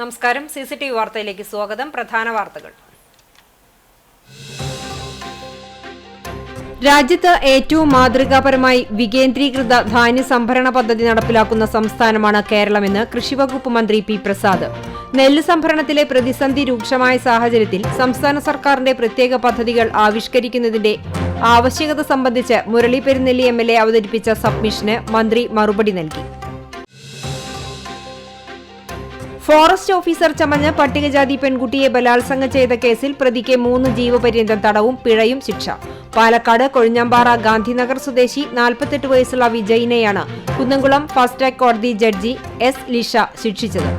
നമസ്കാരം. CCTV വാർത്തയിലേക്ക് സ്വാഗതം. പ്രധാന വാർത്തകൾ. രാജ്യത്ത് ഏറ്റവും മാതൃകാപരമായി വികേന്ദ്രീകൃത ധാന്യ സംഭരണ പദ്ധതി നടപ്പിലാക്കുന്ന സംസ്ഥാനമാണ് കേരളമെന്ന് കൃഷിവകുപ്പ് മന്ത്രി പി പ്രസാദ്. നെല്ല് സംഭരണത്തിലെ പ്രതിസന്ധി രൂക്ഷമായ സാഹചര്യത്തിൽ സംസ്ഥാന സർക്കാരിന്റെ പ്രത്യേക പദ്ധതികൾ ആവിഷ്കരിക്കുന്നതിന്റെ ആവശ്യകത സംബന്ധിച്ച് മുരളി പെരുന്നെല്ലി MLA അവതരിപ്പിച്ച സബ്മിഷന് മന്ത്രി മറുപടി നൽകി. ഫോറസ്റ്റ് ഓഫീസർ ചമഞ്ഞ് പട്ടികജാതി പെൺകുട്ടിയെ ബലാത്സംഗം ചെയ്ത കേസിൽ പ്രതിക്ക് 3 ജീവപര്യന്തം തടവും പിഴയും ശിക്ഷ. പാലക്കാട് കൊഴിഞ്ഞാമ്പാറ ഗാന്ധിനഗർ സ്വദേശി 48 വയസ്സുള്ള വിജയിനെയാണ് കുന്നംകുളം ഫാസ്റ്റ് ട്രാക്ക് കോടതി ജഡ്ജി S. ലിഷ ശിക്ഷിച്ചത്.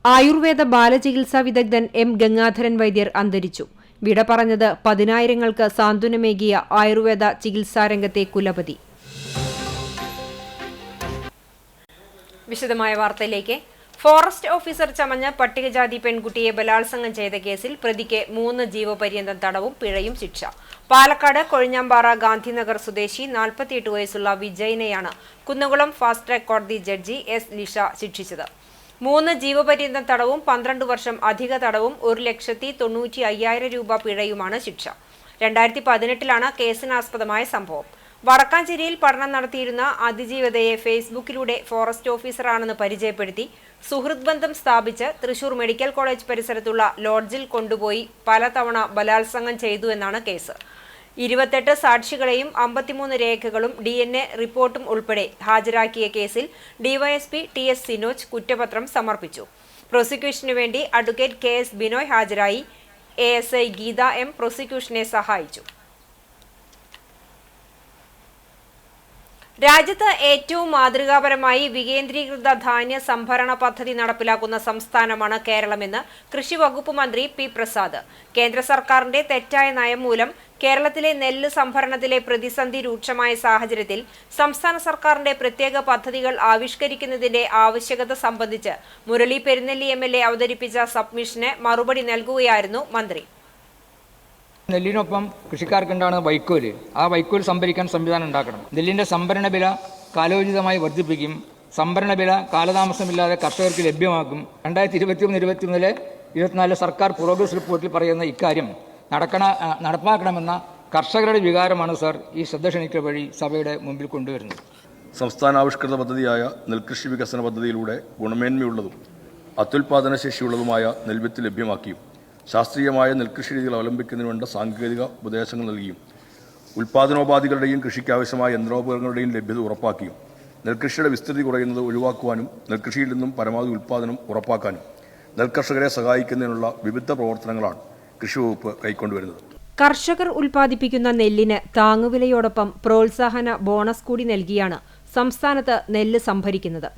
ആയുർവേദ ബാലചികിത്സാ വിദഗ്ധൻ M. ഗംഗാധരൻ വൈദ്യർ അന്തരിച്ചു. വിട പറഞ്ഞത് 10,000-ങ്ങൾക്ക് സാന്ത്വനമേകിയ ആയുർവേദ ചികിത്സാരംഗത്തെ കുലപതി. വിശദമായ വാർത്തയിലേക്ക്. ഫോറസ്റ്റ് ഓഫീസർ ചമഞ്ഞ പട്ടികജാതി പെൺകുട്ടിയെ ബലാത്സംഗം ചെയ്ത കേസിൽ പ്രതിക്ക് 3 ജീവപര്യന്തം തടവും പിഴയും ശിക്ഷ. പാലക്കാട് കൊഴിഞ്ഞാമ്പാറ ഗാന്ധിനഗർ സ്വദേശി 48 വയസ്സുള്ള വിജയിനെയാണ് കുന്നംകുളം ഫാസ്റ്റ് ട്രാക്ക് കോടതി ജഡ്ജി S. ലിഷ ശിക്ഷിച്ചത്. 3 ജീവപര്യന്തം തടവും 12 വർഷം അധിക തടവും 1,95,000 രൂപ പിഴയുമാണ് ശിക്ഷ. 2018-ലാണ് കേസിനാസ്പദമായ സംഭവം. വടക്കാഞ്ചേരിയിൽ പഠനം നടത്തിയിരുന്ന അതിജീവിതയെ ഫേസ്ബുക്കിലൂടെ ഫോറസ്റ്റ് ഓഫീസറാണെന്ന് പരിചയപ്പെടുത്തി സുഹൃത്ത് ബന്ധം സ്ഥാപിച്ച് തൃശൂർ മെഡിക്കൽ കോളേജ് പരിസരത്തുള്ള ലോഡ്ജിൽ കൊണ്ടുപോയി പലതവണ ബലാത്സംഗം ചെയ്തുവെന്നാണ് കേസ്. 28 സാക്ഷികളെയും 53 രേഖകളും DNA റിപ്പോർട്ടും ഉൾപ്പെടെ ഹാജരാക്കിയ കേസിൽ DYSP TS സിനോജ് കുറ്റപത്രം സമർപ്പിച്ചു. പ്രോസിക്യൂഷനു വേണ്ടി അഡ്വക്കേറ്റ് KS ബിനോയ് ഹാജരായി. ASI Geetha M. പ്രോസിക്യൂഷനെ സഹായിച്ചു. രാജ്യത്ത് ഏറ്റവും മാതൃകാപരമായി വികേന്ദ്രീകൃത ധാന്യ സംഭരണ പദ്ധതി നടപ്പിലാക്കുന്ന സംസ്ഥാനമാണ് കേരളമെന്ന് കൃഷി വകുപ്പ് മന്ത്രി പി പ്രസാദ്. കേന്ദ്ര സർക്കാരിന്റെ തെറ്റായ നയം മൂലം കേരളത്തിലെ നെല്ല് സംഭരണത്തിലെ പ്രതിസന്ധി രൂക്ഷമായ സാഹചര്യത്തിൽ സംസ്ഥാന സർക്കാരിന്റെ പ്രത്യേക പദ്ധതികൾ ആവിഷ്കരിക്കുന്നതിന്റെ ആവശ്യകത സംബന്ധിച്ച് മുരളി പെരുന്നെല്ലി MLA അവതരിപ്പിച്ച സബ്മിഷന് മറുപടി നൽകുകയായിരുന്നു മന്ത്രി. നെല്ലിനൊപ്പം കൃഷിക്കാർക്കുണ്ടാകുന്ന വൈക്കോല്, ആ വൈക്കോൽ സംഭരിക്കാൻ സംവിധാനം ഉണ്ടാക്കണം. നെല്ലിൻ്റെ സംഭരണ വില കാലോചിതമായി വർദ്ധിപ്പിക്കും. സംഭരണ വില കാലതാമസമില്ലാതെ കർഷകർക്ക് ലഭ്യമാക്കും. 2023-24 സർക്കാർ പ്രോഗ്രസ് റിപ്പോർട്ടിൽ പറയുന്ന ഇക്കാര്യം നടപ്പാക്കണമെന്ന കർഷകരുടെ വികാരമാണ് സർ ഈ ശ്രദ്ധ ക്ഷണിക്കൽ വഴി സഭയുടെ മുമ്പിൽ കൊണ്ടുവരുന്നത്. സംസ്ഥാനാവിഷ്കൃത പദ്ധതിയായ നെൽകൃഷി വികസന പദ്ധതിയിലൂടെ ഗുണമേന്മയുള്ളതും അത്യുൽപാദന ശേഷിയുള്ളതുമായ നെൽവിത്ത് ലഭ്യമാക്കിയും ശാസ്ത്രീയമായ നെൽകൃഷി രീതികൾ അവലംബിക്കുന്നതിന് വേണ്ട സാങ്കേതിക ഉപദേശങ്ങൾ നൽകിയും ഉൽപാദനോപാധികളുടെയും കൃഷിക്കാവശ്യമായ യന്ത്രോപകരണങ്ങളുടെയും ലഭ്യത ഉറപ്പാക്കിയും നെൽകൃഷിയുടെ വിസ്തൃതി കുറയുന്നത് ഒഴിവാക്കുവാനും നെൽകൃഷിയിൽ നിന്നും പരമാവധി ഉൽപാദനം ഉറപ്പാക്കാനും നെൽകർഷകരെ സഹായിക്കുന്നതിനുള്ള വിവിധ പ്രവർത്തനങ്ങളാണ് കൃഷിവകുപ്പ് കൈക്കൊണ്ടുവരുന്നത്. കർഷകർ ഉൽപ്പാദിപ്പിക്കുന്ന നെല്ലിന് താങ്ങുവിലയോടൊപ്പം പ്രോത്സാഹന ബോണസ് കൂടി നൽകിയാണ് സംസ്ഥാനത്ത് നെല്ല് സംഭരിക്കുന്നത്.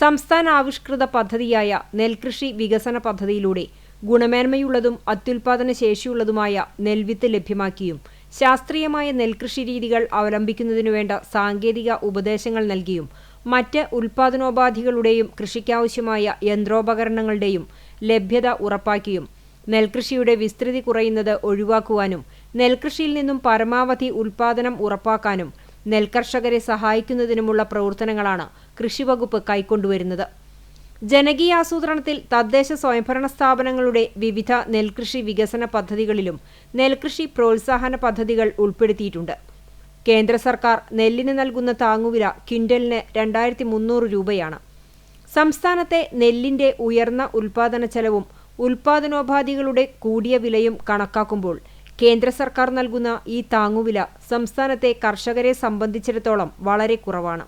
സംസ്ഥാന ആവിഷ്കൃത പദ്ധതിയായ നെൽകൃഷി വികസന പദ്ധതിയിലൂടെ ഗുണമേന്മയുള്ളതും അത്യുൽപാദന ശേഷിയുള്ളതുമായ നെൽവിത്ത് ലഭ്യമാക്കിയും ശാസ്ത്രീയമായ നെൽകൃഷി രീതികൾ അവലംബിക്കുന്നതിനുവേണ്ട സാങ്കേതിക ഉപദേശങ്ങൾ നൽകിയും മറ്റ് ഉൽപാദനോപാധികളുടെയും കൃഷിക്കാവശ്യമായ യന്ത്രോപകരണങ്ങളുടെയും ലഭ്യത ഉറപ്പാക്കിയും നെൽകൃഷിയുടെ വിസ്തൃതി കുറയുന്നത് ഒഴിവാക്കുവാനും നെൽകൃഷിയിൽ നിന്നും പരമാവധി ഉൽപാദനം ഉറപ്പാക്കാനും നെൽകർഷകരെ സഹായിക്കുന്നതിനുമുള്ള പ്രവർത്തനങ്ങളാണ് കൃഷിവകുപ്പ് കൈക്കൊണ്ടുവരുന്നത്. ജനകീയാസൂത്രണത്തിൽ തദ്ദേശ സ്വയംഭരണ സ്ഥാപനങ്ങളുടെ വിവിധ നെൽകൃഷി വികസന പദ്ധതികളിലും നെൽകൃഷി പ്രോത്സാഹന പദ്ധതികൾ ഉൾപ്പെടുത്തിയിട്ടുണ്ട്. കേന്ദ്ര സർക്കാർ നെല്ലിന് നൽകുന്ന താങ്ങുവില ക്വിന്റലിന് 2,300 രൂപയാണ്. സംസ്ഥാനത്തെ നെല്ലിന്റെ ഉയർന്ന ഉൽപാദന ചെലവും ഉൽപാദനോപാധികളുടെ കൂടിയ വിലയും കണക്കാക്കുമ്പോൾ കേന്ദ്ര സർക്കാർ നൽകുന്ന ഈ താങ്ങുവില സംസ്ഥാനത്തെ കർഷകരെ സംബന്ധിച്ചിടത്തോളം വളരെ കുറവാണ്.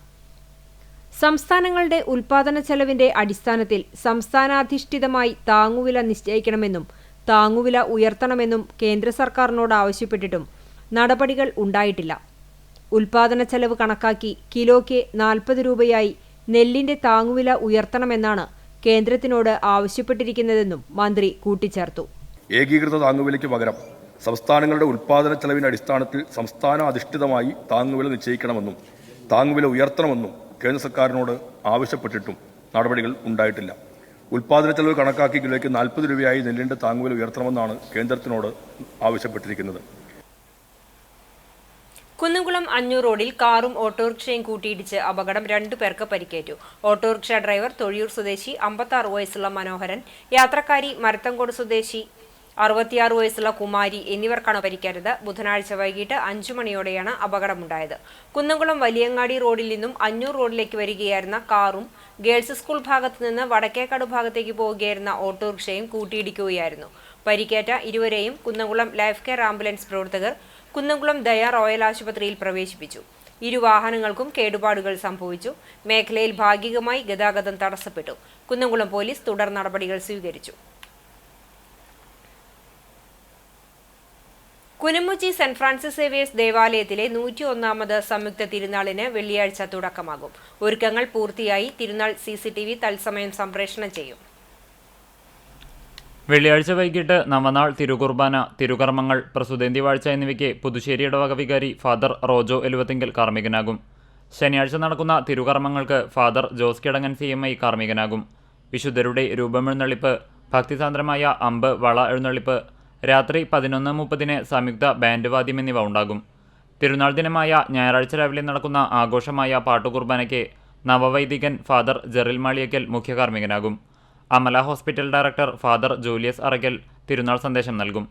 സംസ്ഥാനങ്ങളുടെ ഉൽപാദന ചെലവിന്റെ അടിസ്ഥാനത്തിൽ സംസ്ഥാനാധിഷ്ഠിതമായി താങ്ങുവില നിശ്ചയിക്കണമെന്നും താങ്ങുവില ഉയർത്തണമെന്നും കേന്ദ്ര സർക്കാരിനോട് ആവശ്യപ്പെട്ടിട്ടും നടപടികൾ ഉണ്ടായിട്ടില്ല. ഉൽപാദന ചെലവ് കണക്കാക്കി കിലോയ്ക്ക് 40 രൂപയായി നെല്ലിന്റെ താങ്ങുവില ഉയർത്തണമെന്നാണ് കേന്ദ്രത്തിനോട് ആവശ്യപ്പെട്ടിരിക്കുന്നതെന്നും മന്ത്രി കൂട്ടിച്ചേർത്തു. ഏകീകൃത താങ്ങുവിലയ്ക്ക് പകരം സംസ്ഥാനങ്ങളുടെ ഉൽപാദന ചെലവിന്റെ അടിസ്ഥാനത്തിൽ സംസ്ഥാന അധിഷ്ഠിതമായി താങ്ങുവില നിശ്ചയിക്കണമെന്നും താങ്ങുവില ഉയർത്തണമെന്നും കേന്ദ്ര സർക്കാരിനോട് ആവശ്യപ്പെട്ടിട്ടും നടപടികൾ ഉണ്ടായിട്ടില്ല. ഉൽപാദന ചെലവ് കണക്കാക്കി കിലോയ്ക്ക് 40 രൂപയായി നെല്ലിന്റെ താങ്ങുവില ഉയർത്തണമെന്നാണ് കേന്ദ്രത്തിനോട് ആവശ്യപ്പെട്ടിരിക്കുന്നത്. കുന്നംകുളം അഞ്ഞൂർ റോഡിൽ കാറും ഓട്ടോറിക്ഷയും കൂട്ടിയിടിച്ച് അപകടം 2 പേർക്ക് പരിക്കേറ്റു. ഓട്ടോറിക്ഷ ഡ്രൈവർ തൊഴിയൂർ സ്വദേശി 56 വയസ്സുള്ള മനോഹരൻ, യാത്രക്കാരി മരത്തങ്കോട് സ്വദേശി 66 വയസ്സുള്ള കുമാരി എന്നിവർക്കാണ് പരിക്കേറ്റത്. ബുധനാഴ്ച വൈകിട്ട് 5 മണിയോടെയാണ് അപകടമുണ്ടായത്. കുന്നംകുളം വലിയങ്ങാടി റോഡിൽ നിന്നും അഞ്ഞൂർ റോഡിലേക്ക് വരികയായിരുന്ന കാറും ഗേൾസ് സ്കൂൾ ഭാഗത്ത് നിന്ന് വടക്കേക്കാട് ഭാഗത്തേക്ക് പോവുകയായിരുന്ന ഓട്ടോറിക്ഷയും കൂട്ടിയിടിക്കുകയായിരുന്നു. പരിക്കേറ്റ ഇരുവരെയും കുന്നംകുളം ലൈഫ് കെയർ ആംബുലൻസ് പ്രവർത്തകർ കുന്നംകുളം ദയ റോയൽ ആശുപത്രിയിൽ പ്രവേശിപ്പിച്ചു. ഇരുവാഹനങ്ങൾക്കും കേടുപാടുകൾ സംഭവിച്ചു. മേഖലയിൽ ഭാഗികമായി ഗതാഗതം തടസ്സപ്പെട്ടു. കുന്നംകുളം പോലീസ് തുടർ നടപടികൾ സ്വീകരിച്ചു. കുനമുച്ചി സെന്റ് ഫ്രാൻസിസ് സേവിയേഴ്സ് ദേവാലയത്തിലെ 101ാമത് സംയുക്ത തിരുനാളിന് വെള്ളിയാഴ്ച തുടക്കമാകും. ഒരുക്കങ്ങൾ പൂർത്തിയായി. തിരുനാൾ CCTV തത്സമയം സംപ്രേഷണം ചെയ്യും. വെള്ളിയാഴ്ച വൈകിട്ട് നവനാൾ തിരുകുർബാന, തിരുകർമ്മങ്ങൾ, പ്രസുതേന്തി വാഴ്ച എന്നിവയ്ക്ക് പുതുശ്ശേരി ഇടവക വികാരി ഫാദർ റോജോ എലുവത്തിങ്കൽ കാർമ്മികനാകും. ശനിയാഴ്ച നടക്കുന്ന തിരുകർമ്മങ്ങൾക്ക് ഫാദർ ജോസ് കിടങ്ങൻ CMI കാർമ്മികനാകും. വിശുദ്ധരുടെ രൂപമെഴുന്നള്ളിപ്പ്, ഭക്തിസാന്ദ്രമായ അമ്പ് വള എഴുന്നള്ളിപ്പ്, രാത്രി 11:30 സംയുക്ത ബാൻഡ് വാദ്യം എന്നിവ ഉണ്ടാകും. തിരുനാൾ ദിനമായ ഞായറാഴ്ച രാവിലെ നടക്കുന്ന ആഘോഷമായ പാട്ടുകുർബാനയ്ക്ക് നവവൈദികൻ ഫാദർ ജെറിൽ മാളിയക്കൽ മുഖ്യ കാർമ്മികനാകും. Amala hospital director father Julius Arakkal തിരുനാൾ സന്ദേശം നൽകും.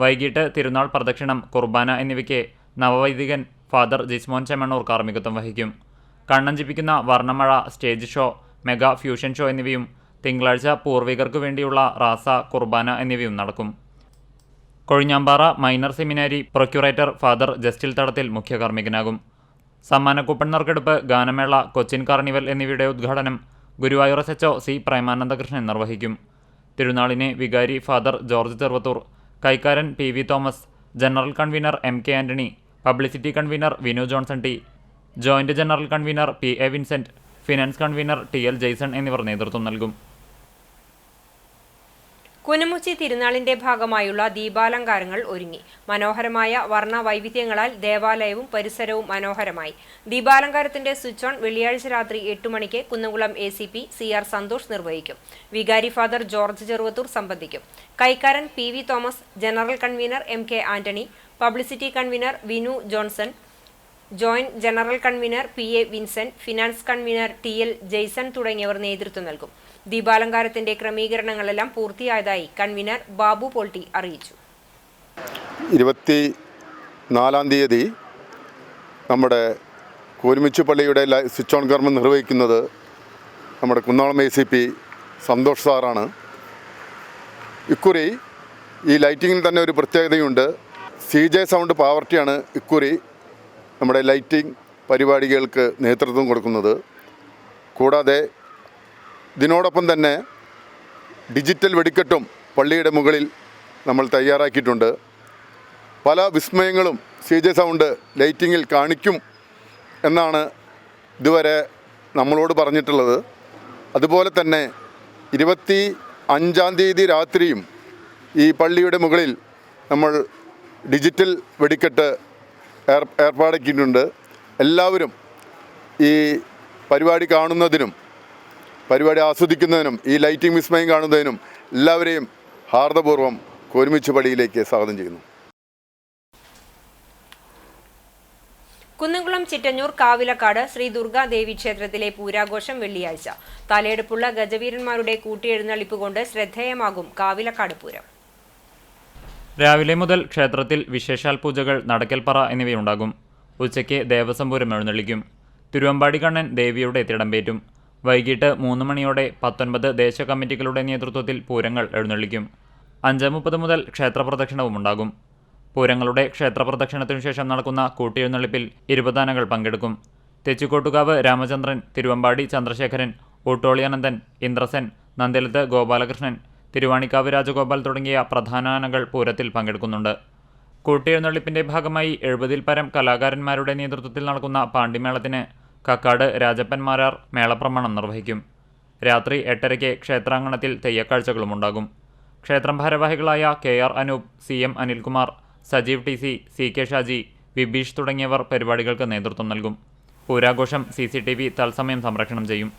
വൈകിട്ട് തിരുനാൾ പ്രദക്ഷിണം, കുർബാന എന്നിവയ്ക്ക് നവവൈദികൻ ഫാദർ ജിസ്മോൻ ചെമ്മണ്ണൂർ കാർമ്മികത്വം വഹിക്കും. കണ്ണഞ്ചിപ്പിക്കുന്ന വർണ്ണമഴ, stage show, mega fusion show എന്നിവയും തിങ്കളാഴ്ച പൂർവികർക്ക് വേണ്ടിയുള്ള റാസ, കുർബാന എന്നിവയും നടക്കും. Kozhinjampara minor seminary procurator father Justil Thadathil മുഖ്യ കാർമ്മികനാകും. സമ്മാന കൂപ്പൺ നറുക്കെടുപ്പ്, ഗാനമേള, കൊച്ചിൻ കാർണിവൽ എന്നിവയുടെ ഉദ്ഘാടനം ഗുരുവായൂർ SHO C പ്രേമാനന്ദകൃഷ്ണൻ നിർവഹിക്കും. തിരുനാളിനെ വികാരി ഫാദർ ജോർജ് ചെറുവത്തൂർ, കൈക്കാരൻ PV Thomas, general convener MK Antony, publicity convener Vinu Johnson T, joint general convener PA Vincent, finance convener TL Jaison എന്നിവർ നേതൃത്വം നൽകും. കുനമുച്ചി തിരുനാളിന്റെ ഭാഗമായുള്ള ദീപാലങ്കാരങ്ങൾ ഒരുങ്ങി. മനോഹരമായ വർണ്ണ വൈവിധ്യങ്ങളാൽ ദേവാലയവും പരിസരവും മനോഹരമായി. ദീപാലങ്കാരത്തിന്റെ സ്വിച്ച് ഓൺ വെള്ളിയാഴ്ച രാത്രി 8 മണിക്ക് കുന്നംകുളം ACP CR സന്തോഷ് നിർവഹിക്കും. വികാരി ഫാദർ ജോർജ് ചെറുവത്തൂർ സംബന്ധിക്കും. കൈക്കാരൻ PV Thomas, general convener MK Antony, publicity convener Vinu Johnson, joint general convener PA Vincent, finance convener TL Jaison തുടങ്ങിയവർ നേതൃത്വം നൽകും. ദീപാലങ്കാരത്തിന്റെ ക്രമീകരണങ്ങളെല്ലാം പൂർത്തിയായതായി കൺവീനർ ബാബു പോൾട്ടി അറിയിച്ചു. 24-ാം തീയതി നമ്മുടെ കോരുമിച്ചു പള്ളിയുടെ സ്വിച്ച് ഓൺ കർമ്മം നിർവഹിക്കുന്നത് നമ്മുടെ കുന്നംകുളം ACP സന്തോഷ് സാറാണ്. ഇക്കുറി ഈ ലൈറ്റിങ്ങിൽ തന്നെ ഒരു പ്രത്യേകതയുണ്ട്. CJ സൗണ്ട് പാവർട്ടിയാണ് ഇക്കുറി നമ്മുടെ ലൈറ്റിംഗ് പരിപാടികൾക്ക് നേതൃത്വം കൊടുക്കുന്നത്. കൂടാതെ ഇതിനോടൊപ്പം തന്നെ ഡിജിറ്റൽ വെടിക്കെട്ടും പള്ളിയുടെ മുകളിൽ നമ്മൾ തയ്യാറാക്കിയിട്ടുണ്ട്. പല വിസ്മയങ്ങളും CJ സൗണ്ട് ലൈറ്റിങ്ങിൽ കാണിക്കും എന്നാണ് ഇതുവരെ നമ്മളോട് പറഞ്ഞിട്ടുള്ളത്. അതുപോലെ തന്നെ 25-ാം തീയതി രാത്രിയും ഈ പള്ളിയുടെ മുകളിൽ നമ്മൾ ഡിജിറ്റൽ വെടിക്കെട്ട് ഏർപ്പാടാക്കിയിട്ടുണ്ട്. എല്ലാവരും ഈ പരിപാടി കാണുന്നതിനും പരിപാടി ആസ്വദിക്കുന്നതിനും ഈ ലൈറ്റിംഗ് വിസ്മയം കാണുന്നതിനും എല്ലാവരെയും ഹാർദപൂർവ്വം കോരുമിച്ചു പള്ളിയിലേക്ക് സ്വാഗതം ചെയ്യുന്നു. കുന്നംകുളം ചിറ്റഞ്ഞൂർ കാവിലക്കാട് ശ്രീ ദുർഗാദേവി ക്ഷേത്രത്തിലെ പൂരാഘോഷം വെള്ളിയാഴ്ച. തലയെടുപ്പുള്ള ഗജവീരന്മാരുടെ കൂട്ടിയെഴുന്നള്ളിപ്പ് കൊണ്ട് ശ്രദ്ധേയമാകും കാവിലക്കാട് പൂരം. രാവിലെ മുതൽ ക്ഷേത്രത്തിൽ വിശേഷാൽ പൂജകൾ, നടക്കൽപ്പറ എന്നിവയുണ്ടാകും. ഉച്ചയ്ക്ക് ദേവസ്വം പൂരം എഴുന്നള്ളിക്കും. തിരുവമ്പാടി കണ്ണൻ ദേവിയുടെ തിടമ്പേറ്റും. വൈകിട്ട് 3 മണിയോടെ 19 ദേശ കമ്മിറ്റികളുടെ നേതൃത്വത്തിൽ പൂരങ്ങൾ എഴുന്നള്ളിക്കും. 5:30 മുതൽ ക്ഷേത്രപ്രദക്ഷിണവും ഉണ്ടാകും. പൂരങ്ങളുടെ ക്ഷേത്രപ്രദക്ഷിണത്തിനു ശേഷം നടക്കുന്ന കൂട്ടിയെഴുന്നള്ളിപ്പിൽ 20 ആനകൾ പങ്കെടുക്കും. തെച്ചിക്കോട്ടുകാവ് രാമചന്ദ്രൻ, തിരുവമ്പാടി ചന്ദ്രശേഖരൻ, ഊട്ടോളി അനന്തൻ, ഇന്ദ്രസൻ, നന്ദലത്ത് ഗോപാലകൃഷ്ണൻ, തിരുവാണിക്കാവ് രാജഗോപാൽ തുടങ്ങിയ പ്രധാന ആനകൾ പൂരത്തിൽ പങ്കെടുക്കുന്നുണ്ട്. കൂട്ടിയെഴുന്നള്ളിപ്പിന്റെ ഭാഗമായി 70-ൽ പരം കലാകാരന്മാരുടെ നേതൃത്വത്തിൽ നടക്കുന്ന പാണ്ടിമേളത്തിന് കക്കാട് രാജപ്പൻ മാരാർ മേളപ്രമാണം നിർവഹിക്കും. രാത്രി 8:30-ക്ക് ക്ഷേത്രാങ്കണത്തിൽ തെയ്യക്കാഴ്ചകളുമുണ്ടാകും. ക്ഷേത്രം ഭാരവാഹികളായ KR Anoop, CM Anilkumar, Sajeev TC, CK Shaji, Vibeesh തുടങ്ങിയവർ പരിപാടികൾക്ക് നേതൃത്വം നൽകും. പൂരാഘോഷം CCTV തത്സമയം സംപ്രേഷണം ചെയ്യും.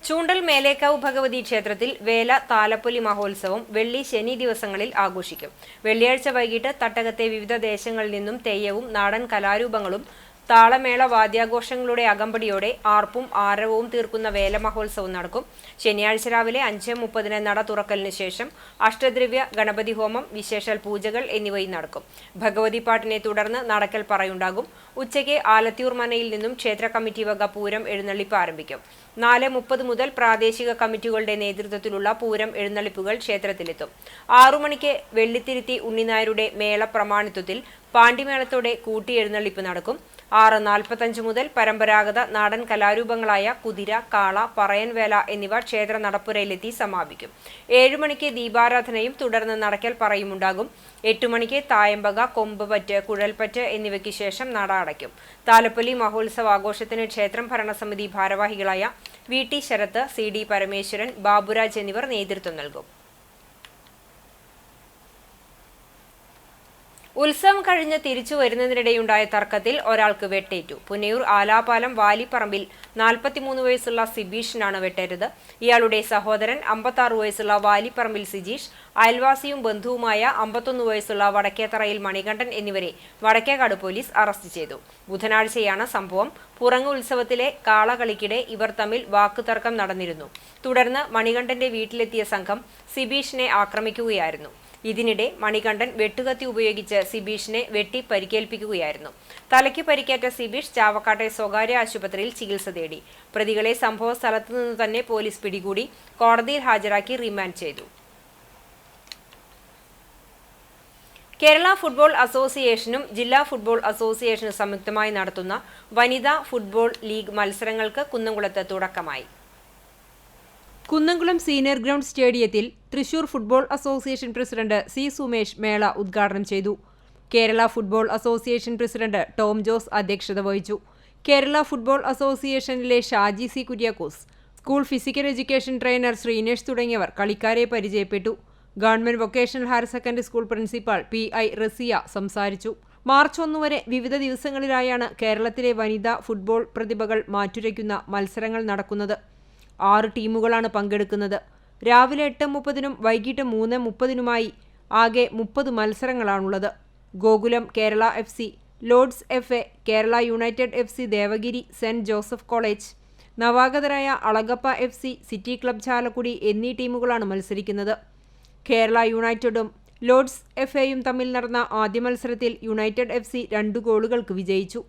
ചൂണ്ടൽ മേലേക്കാവ് ഭഗവതി ക്ഷേത്രത്തിൽ വേല താലപ്പൊലി മഹോത്സവം വെള്ളി ശനി ദിവസങ്ങളിൽ ആഘോഷിക്കും. വെള്ളിയാഴ്ച വൈകിട്ട് തട്ടകത്തെ വിവിധ ദേശങ്ങളിൽ നിന്നും തെയ്യവും നാടൻ കലാരൂപങ്ങളും താളമേള വാദ്യാഘോഷങ്ങളുടെ അകമ്പടിയോടെ ആർപ്പും ആരവവും തീർക്കുന്ന വേല മഹോത്സവം നടക്കും. ശനിയാഴ്ച രാവിലെ 5:30 നട തുറക്കലിന് ശേഷം അഷ്ടദ്രവ്യ ഗണപതി ഹോമം, വിശേഷാൽ പൂജകൾ എന്നിവയും നടക്കും. ഭഗവതി പാട്ടിനെ തുടർന്ന് നടക്കൽ പറയുണ്ടാകും. ഉച്ചയ്ക്ക് ആലത്തിയൂർ മനയിൽ നിന്നും ക്ഷേത്ര കമ്മിറ്റി വക പൂരം എഴുന്നള്ളിപ്പ് ആരംഭിക്കും. 4:30 മുതൽ പ്രാദേശിക കമ്മിറ്റികളുടെ നേതൃത്വത്തിലുള്ള പൂരം എഴുന്നള്ളിപ്പുകൾ ക്ഷേത്രത്തിലെത്തും. 6 മണിക്ക് വെള്ളിത്തിരുത്തി ഉണ്ണിനായരുടെ മേള പ്രമാണിത്വത്തിൽ പാണ്ടിമേളത്തോടെ കൂട്ടിയെഴുന്നള്ളിപ്പ് നടക്കും. 6:45 മുതൽ പരമ്പരാഗത നാടൻ കലാരൂപങ്ങളായ കുതിര, കാള, പറയൻവേല എന്നിവ ക്ഷേത്ര നടപ്പുരയിലെത്തി സമാപിക്കും. 7 മണിക്ക് ദീപാരാധനയും തുടർന്ന് നടക്കൽ പറയുമുണ്ടാകും. 8 മണിക്ക് തായമ്പക, കൊമ്പുപറ്റ്, കുഴൽപ്പറ്റ് എന്നിവയ്ക്ക് ശേഷം നട അടയ്ക്കും. താലപ്പൊലി മഹോത്സവാഘോഷത്തിന് ക്ഷേത്രം ഭരണസമിതി ഭാരവാഹികളായ VT ശരത്ത്, CD പരമേശ്വരൻ, ബാബുരാജ് എന്നിവർ നേതൃത്വം നൽകും. ഉത്സവം കഴിഞ്ഞ് തിരിച്ചു വരുന്നതിനിടെയുണ്ടായ തർക്കത്തിൽ ഒരാൾക്ക് വെട്ടേറ്റു. പുന്നയൂർ ആലാപാലം വാലിപ്പറമ്പിൽ 43 വയസ്സുള്ള സിബീഷിനാണ് വെട്ടേറ്റത്. ഇയാളുടെ സഹോദരൻ 56 വയസ്സുള്ള വാലിപ്പറമ്പിൽ സിജീഷ്, അയൽവാസിയും ബന്ധുവുമായ 51 വയസ്സുള്ള വടക്കേത്തറയിൽ മണികണ്ഠൻ എന്നിവരെ വടക്കേക്കാട് പോലീസ് അറസ്റ്റ് ചെയ്തു. ബുധനാഴ്ചയാണ് സംഭവം. പുറങ്ങ് ഉത്സവത്തിലെ കാളകളിക്കിടെ ഇവർ തമ്മിൽ വാക്കുതർക്കം നടന്നിരുന്നു. തുടർന്ന് മണികണ്ഠന്റെ വീട്ടിലെത്തിയ സംഘം സിബീഷിനെ ആക്രമിക്കുകയായിരുന്നു. ഇതിനിടെ മണികണ്ഠൻ വെട്ടുകത്തി ഉപയോഗിച്ച് സിബീഷിനെ വെട്ടി പരിക്കേൽപ്പിക്കുകയായിരുന്നു. തലയ്ക്ക് പരിക്കേറ്റ സിബീഷ് ചാവക്കാട്ടെ സ്വകാര്യ ആശുപത്രിയിൽ ചികിത്സ തേടി. പ്രതികളെ സംഭവ സ്ഥലത്തു നിന്ന് തന്നെ പോലീസ് പിടികൂടി കോടതിയിൽ ഹാജരാക്കി റിമാൻഡ് ചെയ്തു. കേരള ഫുട്ബോൾ അസോസിയേഷനും ജില്ലാ ഫുട്ബോൾ അസോസിയേഷനും സംയുക്തമായി നടത്തുന്ന വനിതാ ഫുട്ബോൾ ലീഗ് മത്സരങ്ങൾക്ക് കുന്നംകുളത്ത് തുടക്കമായി. കുന്നംകുളം സീനിയർ ഗ്രൗണ്ട് സ്റ്റേഡിയത്തിൽ Thrissur football association president C. Sumesh മേള ഉദ്ഘാടനം ചെയ്തു. Kerala football association president Tom Jose അധ്യക്ഷത വഹിച്ചു. കേരള ഫുട്ബോൾ അസോസിയേഷനിലെ Shaji C. Kuriakose, school physical education trainer Sreenesh തുടങ്ങിയവർ കളിക്കാരെ പരിചയപ്പെട്ടു. Government vocational higher secondary school principal PI Rasiya സംസാരിച്ചു. മാർച്ച് 1 വരെ വിവിധ ദിവസങ്ങളിലായാണ് കേരളത്തിലെ വനിതാ ഫുട്ബോൾ പ്രതിഭകൾ മാറ്റുരയ്ക്കുന്ന മത്സരങ്ങൾ നടക്കുന്നത്. 6 ടീമുകളാണ് പങ്കെടുക്കുന്നത്. രാവിലെ 8:30 വൈകിട്ട് 3:30 ആകെ 30 മത്സരങ്ങളാണുള്ളത്. Gokulam Kerala FC, Lords FA, Kerala United FC Devagiri, Saint Joseph college, നവാഗതരായ Alagappa FC, city club Chalakudy എന്നീ ടീമുകളാണ് മത്സരിക്കുന്നത്. കേരള യുണൈറ്റഡും ലോർഡ്സ് FAയും തമ്മിൽ നടന്ന ആദ്യ മത്സരത്തിൽ യുണൈറ്റഡ് FC 2 ഗോളുകൾക്ക് വിജയിച്ചു.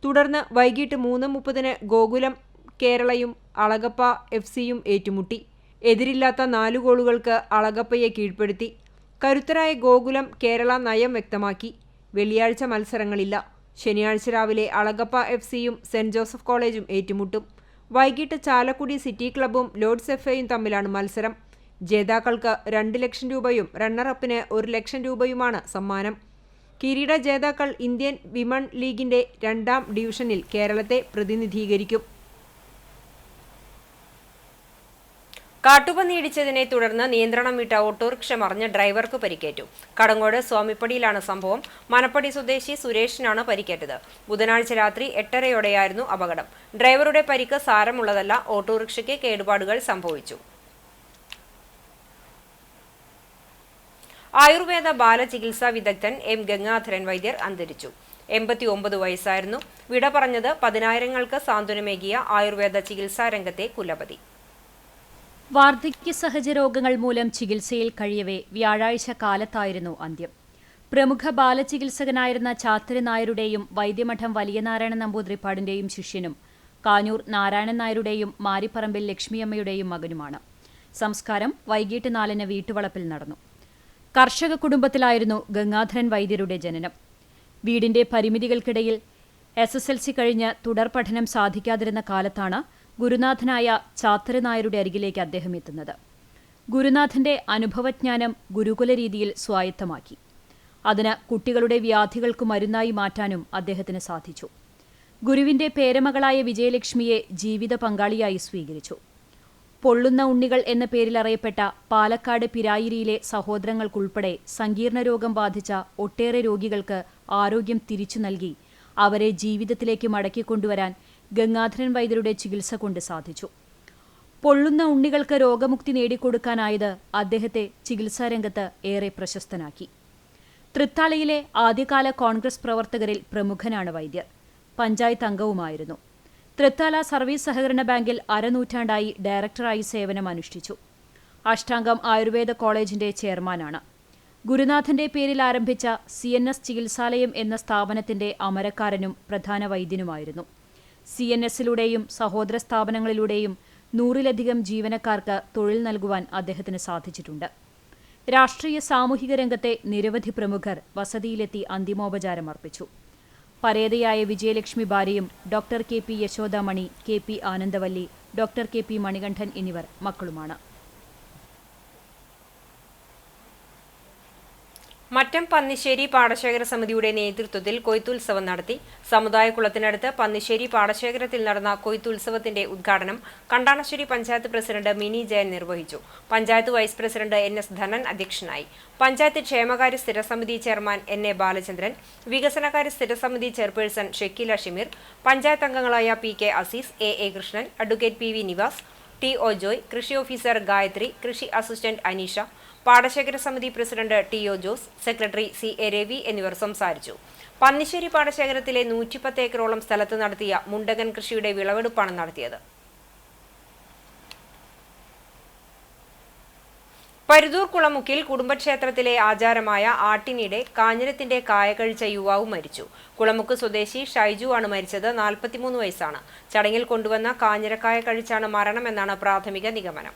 തുടർന്ന് വൈകിട്ട് 3:30 ഗോകുലം കേരളയും അളഗപ്പ FCയും ഏറ്റുമുട്ടി. എതിരില്ലാത്ത 4 ഗോളുകൾക്ക് അളഗപ്പയെ കീഴ്പ്പെടുത്തി. കരുത്തരായ ഗോകുലം കേരള നയം വ്യക്തമാക്കി. വെള്ളിയാഴ്ച മത്സരങ്ങളില്ല. ശനിയാഴ്ച രാവിലെ അളഗപ്പ FCയും സെന്റ് ജോസഫ് കോളേജും ഏറ്റുമുട്ടും. വൈകിട്ട് ചാലക്കുടി സിറ്റി ക്ലബ്ബും ലോർഡ്സ് FAയും തമ്മിലാണ് മത്സരം. ജേതാക്കൾക്ക് 2 ലക്ഷം രൂപയും റണ്ണറപ്പിന് 1 ലക്ഷം രൂപയുമാണ് സമ്മാനം. കിരീട ജേതാക്കൾ ഇന്ത്യൻ വിമൺ ലീഗിന്റെ 2ാം ഡിവിഷനിൽ കേരളത്തെ പ്രതിനിധീകരിക്കും. കാട്ടുപന്നി ഇടിച്ചതിനെ തുടർന്ന് നിയന്ത്രണം വിട്ട ഓട്ടോറിക്ഷ മറിഞ്ഞ് ഡ്രൈവർക്ക് പരിക്കേറ്റു. കടങ്ങോട് സ്വാമിപ്പടിയിലാണ് സംഭവം. മനപ്പടി സ്വദേശി സുരേഷിനാണ് പരിക്കേറ്റത്. ബുധനാഴ്ച രാത്രി 8:30യോടെയായിരുന്നു അപകടം. ഡ്രൈവറുടെ പരിക്ക് സാരമുള്ളതല്ല. ഓട്ടോറിക്ഷയ്ക്ക് കേടുപാടുകൾ സംഭവിച്ചു. ആയുർവേദ ബാലചികിത്സാ വിദഗ്ധൻ M. ഗംഗാധരൻ വൈദ്യർ അന്തരിച്ചു. 89 വയസ്സായിരുന്നു. വിട പറഞ്ഞത് 10,000ങ്ങൾക്ക് സാന്ത്വനമേകിയ ആയുർവേദ ചികിത്സാ രംഗത്തെ കുലപതി. വാർദ്ധക്യ സഹജ രോഗങ്ങൾ മൂലം ചികിത്സയിൽ കഴിയവേ വ്യാഴാഴ്ച കാലത്തായിരുന്നു അന്ത്യം. പ്രമുഖ ബാലചികിത്സകനായിരുന്ന ചാത്തരി നായരുടെയും വൈദ്യമഠം വലിയനാരായണ നമ്പൂതിരിപ്പാടിന്റെയും ശിഷ്യനും കാഞ്ഞൂർ നാരായണൻ നായരുടെയും മാരിപ്പറമ്പിൽ ലക്ഷ്മിയമ്മയുടെയും മകനുമാണ്. സംസ്കാരം വൈകിട്ട് 4-ന് വീട്ടുവളപ്പിൽ നടന്നു. കർഷക കുടുംബത്തിലായിരുന്നു ഗംഗാധരൻ വൈദ്യരുടെ ജനനം. വീടിന്റെ പരിമിതികൾക്കിടയിൽ SSLC കഴിഞ്ഞ് തുടർ പഠനം സാധിക്കാതിരുന്ന കാലത്താണ് ഗുരുനാഥനായ ചാത്തരി നായരുടെ അരികിലേക്ക് അദ്ദേഹം എത്തുന്നത്. ഗുരുനാഥന്റെ അനുഭവജ്ഞാനം ഗുരുകുല രീതിയിൽ സ്വായത്തമാക്കി. അതിന് കുട്ടികളുടെ വ്യാധികൾക്ക് മരുന്നായി മാറ്റാനും അദ്ദേഹത്തിന് സാധിച്ചു. ഗുരുവിന്റെ പേരമകളായ വിജയലക്ഷ്മിയെ ജീവിത പങ്കാളിയായി സ്വീകരിച്ചു. പൊള്ളുന്ന ഉണ്ണികൾ എന്ന പേരിൽ അറിയപ്പെട്ട പാലക്കാട് പിരായിരിയിലെ സഹോദരങ്ങൾക്കുൾപ്പെടെ സങ്കീർണ രോഗം ബാധിച്ച ഒട്ടേറെ രോഗികൾക്ക് ആരോഗ്യം തിരിച്ചു നൽകി അവരെ ജീവിതത്തിലേക്ക് മടക്കിക്കൊണ്ടുവരാൻ ഗംഗാധരൻ വൈദ്യരുടെ ചികിത്സ കൊണ്ട് സാധിച്ചു. പൊള്ളുന്ന ഉണ്ണികൾക്ക് രോഗമുക്തി നേടിക്കൊടുക്കാനായത് അദ്ദേഹത്തെ ചികിത്സാരംഗത്ത് ഏറെ പ്രശസ്തനാക്കി. തൃത്താലയിലെ ആദ്യകാല കോൺഗ്രസ് പ്രവർത്തകരിൽ പ്രമുഖനാണ് വൈദ്യർ. പഞ്ചായത്ത് അംഗവുമായിരുന്നു. തൃത്താല സർവീസ് സഹകരണ ബാങ്കിൽ അരനൂറ്റാണ്ടായി ഡയറക്ടറായി സേവനമനുഷ്ഠിച്ചു. അഷ്ടാംഗം ആയുർവേദ കോളേജിന്റെ ചെയർമാനാണ്. ഗുരുനാഥന്റെ പേരിൽ ആരംഭിച്ച CNS ചികിത്സാലയം എന്ന സ്ഥാപനത്തിന്റെ അമരക്കാരനും പ്രധാന വൈദ്യനുമായിരുന്നു. CNSലൂടെയും സഹോദര സ്ഥാപനങ്ങളിലൂടെയും 100-ലധികം ജീവനക്കാർക്ക് തൊഴിൽ നൽകുവാൻ അദ്ദേഹത്തിന് സാധിച്ചിട്ടുണ്ട്. രാഷ്ട്രീയ സാമൂഹിക രംഗത്തെ നിരവധി പ്രമുഖർ വസതിയിലെത്തി അന്തിമോപചാരം അർപ്പിച്ചു. പരേതയായ വിജയലക്ഷ്മി ഭാര്യയും doctor KP Yashodamani, KP Anandavalli, doctor KP Manikandan എന്നിവർ മക്കളുമാണ്. മറ്റം പന്നിശ്ശേരി പാടശേഖര സമിതിയുടെ നേതൃത്വത്തിൽ കൊയ്ത്തുത്സവം നടത്തി. സമുദായക്കുളത്തിനടുത്ത് പന്നിശ്ശേരി പാടശേഖരത്തിൽ നടന്ന കൊയ്ത്തുത്സവത്തിന്റെ ഉദ്ഘാടനം കണ്ടാണശ്ശേരി പഞ്ചായത്ത് പ്രസിഡന്റ് മിനി ജയൻ നിർവഹിച്ചു. Panchayat vice president NS Dhanan അധ്യക്ഷനായി. പഞ്ചായത്ത് ക്ഷേമകാര്യ സ്ഥിരസമിതി ചെയർമാൻ NA ബാലചന്ദ്രൻ, വികസനകാര്യ സ്ഥിരസമിതി ചെയർപേഴ്സൺ ഷക്കീല ഷിമീർ, പഞ്ചായത്ത് അംഗങ്ങളായ PK Azeez, AA Krishnan, advocate PV Nivas, TO Joy, കൃഷി ഓഫീസർ ഗായത്രി, കൃഷി അസിസ്റ്റന്റ് അനീഷ, പാടശേഖര സമിതി president TO Jose, secretary CA Ravi എന്നിവർ സംസാരിച്ചു. പന്നിശ്ശേരി പാടശേഖരത്തിലെ 110 ഏക്കറോളം സ്ഥലത്ത് നടത്തിയ മുണ്ടകൻ കൃഷിയുടെ വിളവെടുപ്പാണ് നടത്തിയത്. പരുതൂർ കുളമുക്കിൽ കുടുംബക്ഷേത്രത്തിലെ ആചാരമായ ആട്ടിനിടെ കാഞ്ഞിരത്തിന്റെ കായ കഴിച്ച യുവാവ് മരിച്ചു. കുളമുക്ക് സ്വദേശി ഷൈജു ആണ് മരിച്ചത്. 43 വയസ്സാണ്. ചടങ്ങിൽ കൊണ്ടുവന്ന കാഞ്ഞിരക്കായ കഴിച്ചാണ് മരണമെന്നാണ് പ്രാഥമിക നിഗമനം.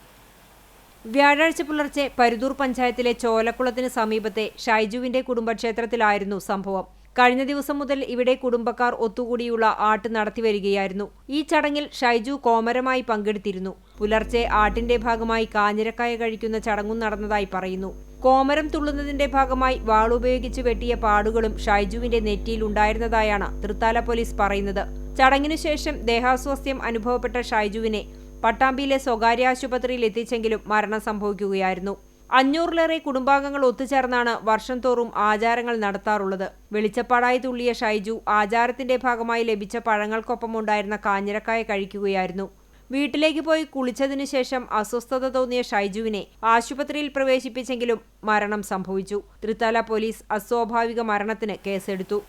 വ്യാഴാഴ്ച പുലർച്ചെ പരുതൂർ പഞ്ചായത്തിലെ ചോലക്കുളത്തിന് സമീപത്തെ ഷൈജുവിന്റെ കുടുംബക്ഷേത്രത്തിലായിരുന്നു സംഭവം. കഴിഞ്ഞ ദിവസം മുതൽ ഇവിടെ കുടുംബക്കാർ ഒത്തുകൂടിയുള്ള ആട്ട് നടത്തിവരികയായിരുന്നു. ഈ ചടങ്ങിൽ ഷൈജു കോമരമായി പങ്കെടുത്തിരുന്നു. പുലർച്ചെ ആട്ടിന്റെ ഭാഗമായി കാഞ്ഞിരക്കായ കഴിക്കുന്ന ചടങ്ങും നടന്നതായി പറയുന്നു. കോമരം തുള്ളുന്നതിന്റെ ഭാഗമായി വാളുപയോഗിച്ച് വെട്ടിയ പാടുകളും ഷൈജുവിന്റെ നെറ്റിയിൽ ഉണ്ടായിരുന്നതായാണ് തൃത്താല പോലീസ് പറയുന്നത്. ചടങ്ങിനു ശേഷം ദേഹാസ്വാസ്ഥ്യം അനുഭവപ്പെട്ട ഷൈജുവിനെ പട്ടാമ്പിയിലെ സ്വകാര്യ ആശുപത്രിയിൽ എത്തിച്ചെങ്കിലും മരണം സംഭവിക്കുകയായിരുന്നു. 500-ലേറെ കുടുംബാംഗങ്ങൾ ഒത്തുചേർന്നാണ് വർഷം തോറും ആചാരങ്ങൾ നടത്താറുള്ളത്. വെളിച്ചപ്പാടായി തുള്ളിയ ഷൈജു ആചാരത്തിന്റെ ഭാഗമായി ലഭിച്ച പഴങ്ങൾക്കൊപ്പമുണ്ടായിരുന്ന കാഞ്ഞിരക്കായ കഴിക്കുകയായിരുന്നു. വീട്ടിലേക്ക് പോയി കുളിച്ചതിനു ശേഷം അസ്വസ്ഥത തോന്നിയ ഷൈജുവിനെ ആശുപത്രിയിൽ പ്രവേശിപ്പിച്ചെങ്കിലും മരണം സംഭവിച്ചു. തൃത്താല പോലീസ് അസ്വാഭാവിക മരണത്തിന് കേസെടുത്തു.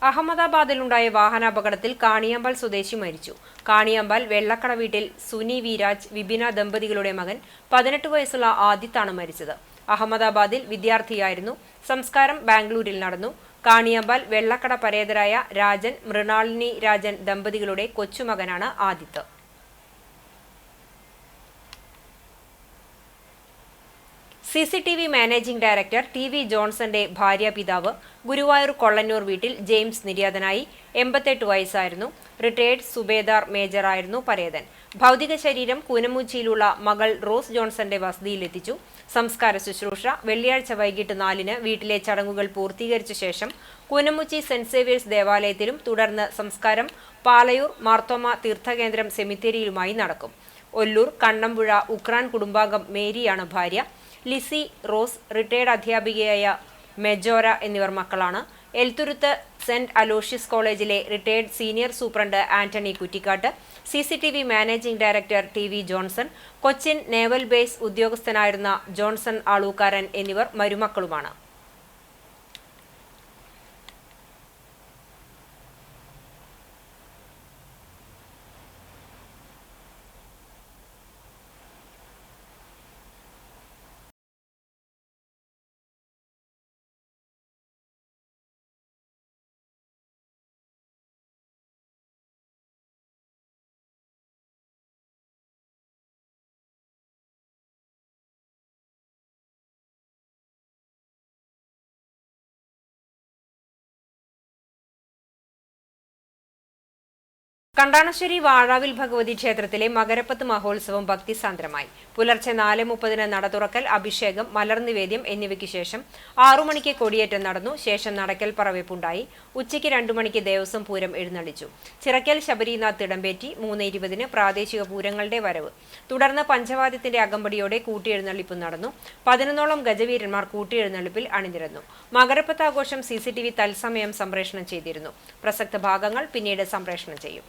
അഹമ്മദാബാദിലുണ്ടായ വാഹനാപകടത്തിൽ കാണിയാമ്പാൽ സ്വദേശി മരിച്ചു. കാണിയാമ്പാൽ വെള്ളക്കട വീട്ടിൽ സുനി വിരാജ് വിപിന ദമ്പതികളുടെ മകൻ 18 വയസ്സുള്ള ആദിത്താണ് മരിച്ചത്. അഹമ്മദാബാദിൽ വിദ്യാർത്ഥിയായിരുന്നു. സംസ്കാരം ബാംഗ്ലൂരിൽ നടന്നു. കാണിയാമ്പാൽ വെള്ളക്കട പരേതരായ രാജൻ മൃണാളിനി രാജൻ ദമ്പതികളുടെ കൊച്ചുമകനാണ് Adith. CCTV managing director TV ജോൺസന്റെ ഭാര്യ പിതാവ് ഗുരുവായൂർ കൊള്ളന്നൂർ വീട്ടിൽ ജെയിംസ് നിര്യാതനായി. 88 വയസ്സായിരുന്നു. റിട്ടയേർഡ് സുബേദാർ മേജറായിരുന്നു പരേതൻ. ഭൗതിക ശരീരം കൂനമുച്ചിയിലുള്ള മകൾ റോസ് ജോൺസന്റെ വസതിയിലെത്തിച്ചു. സംസ്കാര ശുശ്രൂഷ വെള്ളിയാഴ്ച വൈകിട്ട് 4-ന് വീട്ടിലെ ചടങ്ങുകൾ പൂർത്തീകരിച്ച ശേഷം കൂനമുച്ചി സെന്റ് സേവ്യേഴ്സ് ദേവാലയത്തിലും തുടർന്ന് സംസ്കാരം പാലയൂർ മാർത്തോമ തീർത്ഥകേന്ദ്രം സെമിത്തേരിയിലുമായി നടക്കും. ഒല്ലൂർ കണ്ണമ്പുഴ ഉക്രാൻ കുടുംബാംഗം മേരിയാണ് ഭാര്യ. ലിസി, റോസ്, റിട്ടയേർഡ് അധ്യാപികയായ മെജോര എന്നിവർ മക്കളാണ്. എൽത്തുരുത്ത് സെന്റ് അലോഷ്യസ് കോളേജിലെ retired senior superintendent Antony Kuttikkatt, CCTV managing director TV Johnson, Cochin naval base ഉദ്യോഗസ്ഥനായിരുന്ന ജോൺസൺ ആളൂക്കാരൻ എന്നിവർ മരുമക്കളുമാണ്. കണ്ടാണശ്ശേരി വാഴാവിൽ ഭഗവതി ക്ഷേത്രത്തിലെ മകരപ്പത്ത് മഹോത്സവം ഭക്തിസാന്ദ്രമായി. പുലർച്ചെ 4:30-ന് നട തുറക്കൽ, അഭിഷേകം, മലർനിവേദ്യം എന്നിവയ്ക്ക് ശേഷം 6 മണിക്ക് കൊടിയേറ്റം നടന്നു. ശേഷം നടക്കൽ പറവെപ്പുണ്ടായി. ഉച്ചയ്ക്ക് 2 മണിക്ക് ദേവസ്വം പൂരം എഴുന്നള്ളിച്ചു. ചിറക്കൽ ശബരിനാഥ് തിടമ്പേറ്റി. 3:20-ന് പ്രാദേശിക പൂരങ്ങളുടെ വരവ്. തുടർന്ന് പഞ്ചവാദ്യത്തിന്റെ അകമ്പടിയോടെ കൂട്ടിയെഴുന്നള്ളിപ്പ് നടന്നു. 11ഓളം ഗജവീരന്മാർ കൂട്ടിയെഴുന്നള്ളിപ്പിൽ അണിനിരന്നു. മകരപ്പത്ത് ആഘോഷം CCTV തത്സമയം സംപ്രേഷണം ചെയ്തിരുന്നു. പ്രസക്ത ഭാഗങ്ങൾ പിന്നീട് സംപ്രേഷണം ചെയ്യും.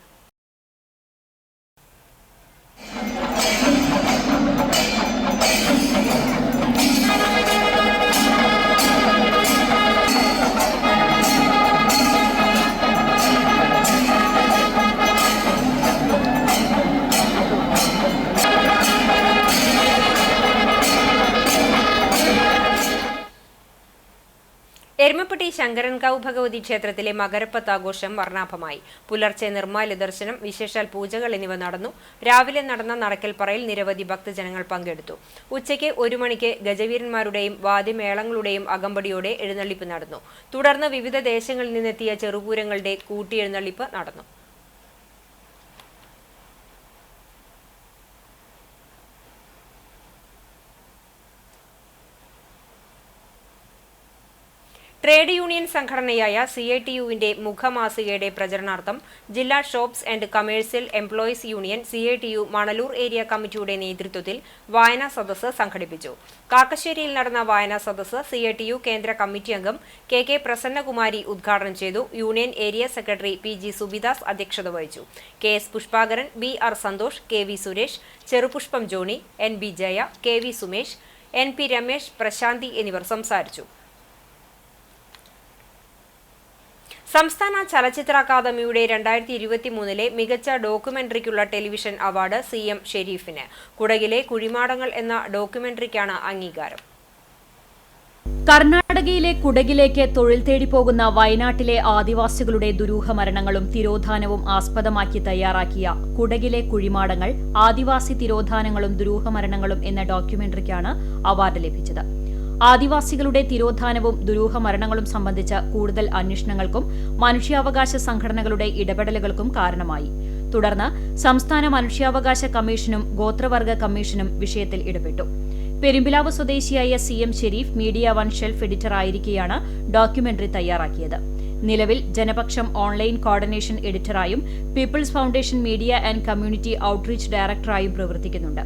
ശങ്കരൻകാവ് ഭഗവതി ക്ഷേത്രത്തിലെ മകരപ്പത്താഘോഷം വർണ്ണാഭമായി. പുലർച്ചെ നിർമ്മാല്യ ദർശനം, വിശേഷാൽ പൂജകൾ എന്നിവ നടന്നു. രാവിലെ നടന്ന നടക്കൽപ്പറയിൽ നിരവധി ഭക്തജനങ്ങൾ പങ്കെടുത്തു. ഉച്ചയ്ക്ക് 1 മണിക്ക് ഗജവീരന്മാരുടെയും വാദ്യമേളങ്ങളുടെയും അകമ്പടിയോടെ എഴുന്നള്ളിപ്പ് നടന്നു. തുടർന്ന് വിവിധ ദേശങ്ങളിൽ നിന്നെത്തിയ ചെറുപൂരങ്ങളുടെ കൂട്ടിയെഴുന്നള്ളിപ്പ് നടന്നു. ട്രേഡ് യൂണിയൻ സംഘടനയായ CITU-വിന്റെ മുഖമാസികയുടെ പ്രചരണാർത്ഥം ജില്ലാ shops and commercial employees union CITU Manalur area കമ്മിറ്റിയുടെ നേതൃത്വത്തിൽ വായനാ സദസ്സ് സംഘടിപ്പിച്ചു. കാക്കശ്ശേരിയിൽ നടന്ന വായനാ സദസ്സ് CITU കേന്ദ്ര കമ്മിറ്റി അംഗം KK പ്രസന്നകുമാരി ഉദ്ഘാടനം ചെയ്തു. Union area secretary PG Subidas അധ്യക്ഷത വഹിച്ചു. KS Pushpakaran, BR Santhosh, KV Suresh, Cherupushpam Johnny, NB Jaya, KV Sumesh, NP Ramesh, Prasanthi എന്നിവർ സംസാരിച്ചു. സംസ്ഥാന ചലച്ചിത്ര അക്കാദമിയുടെ 2023 മികച്ച ഡോക്യുമെന്ററിക്കുള്ള ടെലിവിഷൻ അവാർഡ് CM ഷെരീഫിന്. കുടകിലെ കുഴിമാടങ്ങൾ എന്ന ഡോക്യുമെന്ററിക്കാണ് അംഗീകാരം. കർണാടകയിലെ കുടകിലേക്ക് തൊഴിൽ തേടി പോകുന്ന വയനാട്ടിലെ ആദിവാസികളുടെ ദുരൂഹ മരണങ്ങളും തിരോധാനവും ആസ്പദമാക്കി തയ്യാറാക്കിയ കുടകിലെ കുഴിമാടങ്ങൾ, ആദിവാസി തിരോധാനങ്ങളും ദുരൂഹ മരണങ്ങളും എന്ന ഡോക്യുമെന്ററിക്കാണ് അവാർഡ് ലഭിച്ചത്. ആദിവാസികളുടെ തിരോധാനവും ദുരൂഹ മരണങ്ങളും സംബന്ധിച്ച കൂടുതൽ അന്വേഷണങ്ങൾക്കും മനുഷ്യാവകാശ സംഘടനകളുടെ ഇടപെടലുകൾക്കും കാരണമായി. തുടർന്ന് സംസ്ഥാന മനുഷ്യാവകാശ കമ്മീഷനും ഗോത്രവർഗ കമ്മീഷനും വിഷയത്തിൽ ഇടപെട്ടു. പെരുമ്പിലാവ് സ്വദേശിയായ CM Shareef media one shelf editor ആയിരിക്കെയാണ് ഡോക്യുമെന്ററി തയ്യാറാക്കിയത്. നിലവിൽ ജനപക്ഷം ഓൺലൈൻ കോർഡിനേഷൻ എഡിറ്ററായും people's foundation media and community outreach ഡയറക്ടറായും പ്രവർത്തിക്കുന്നുണ്ട്.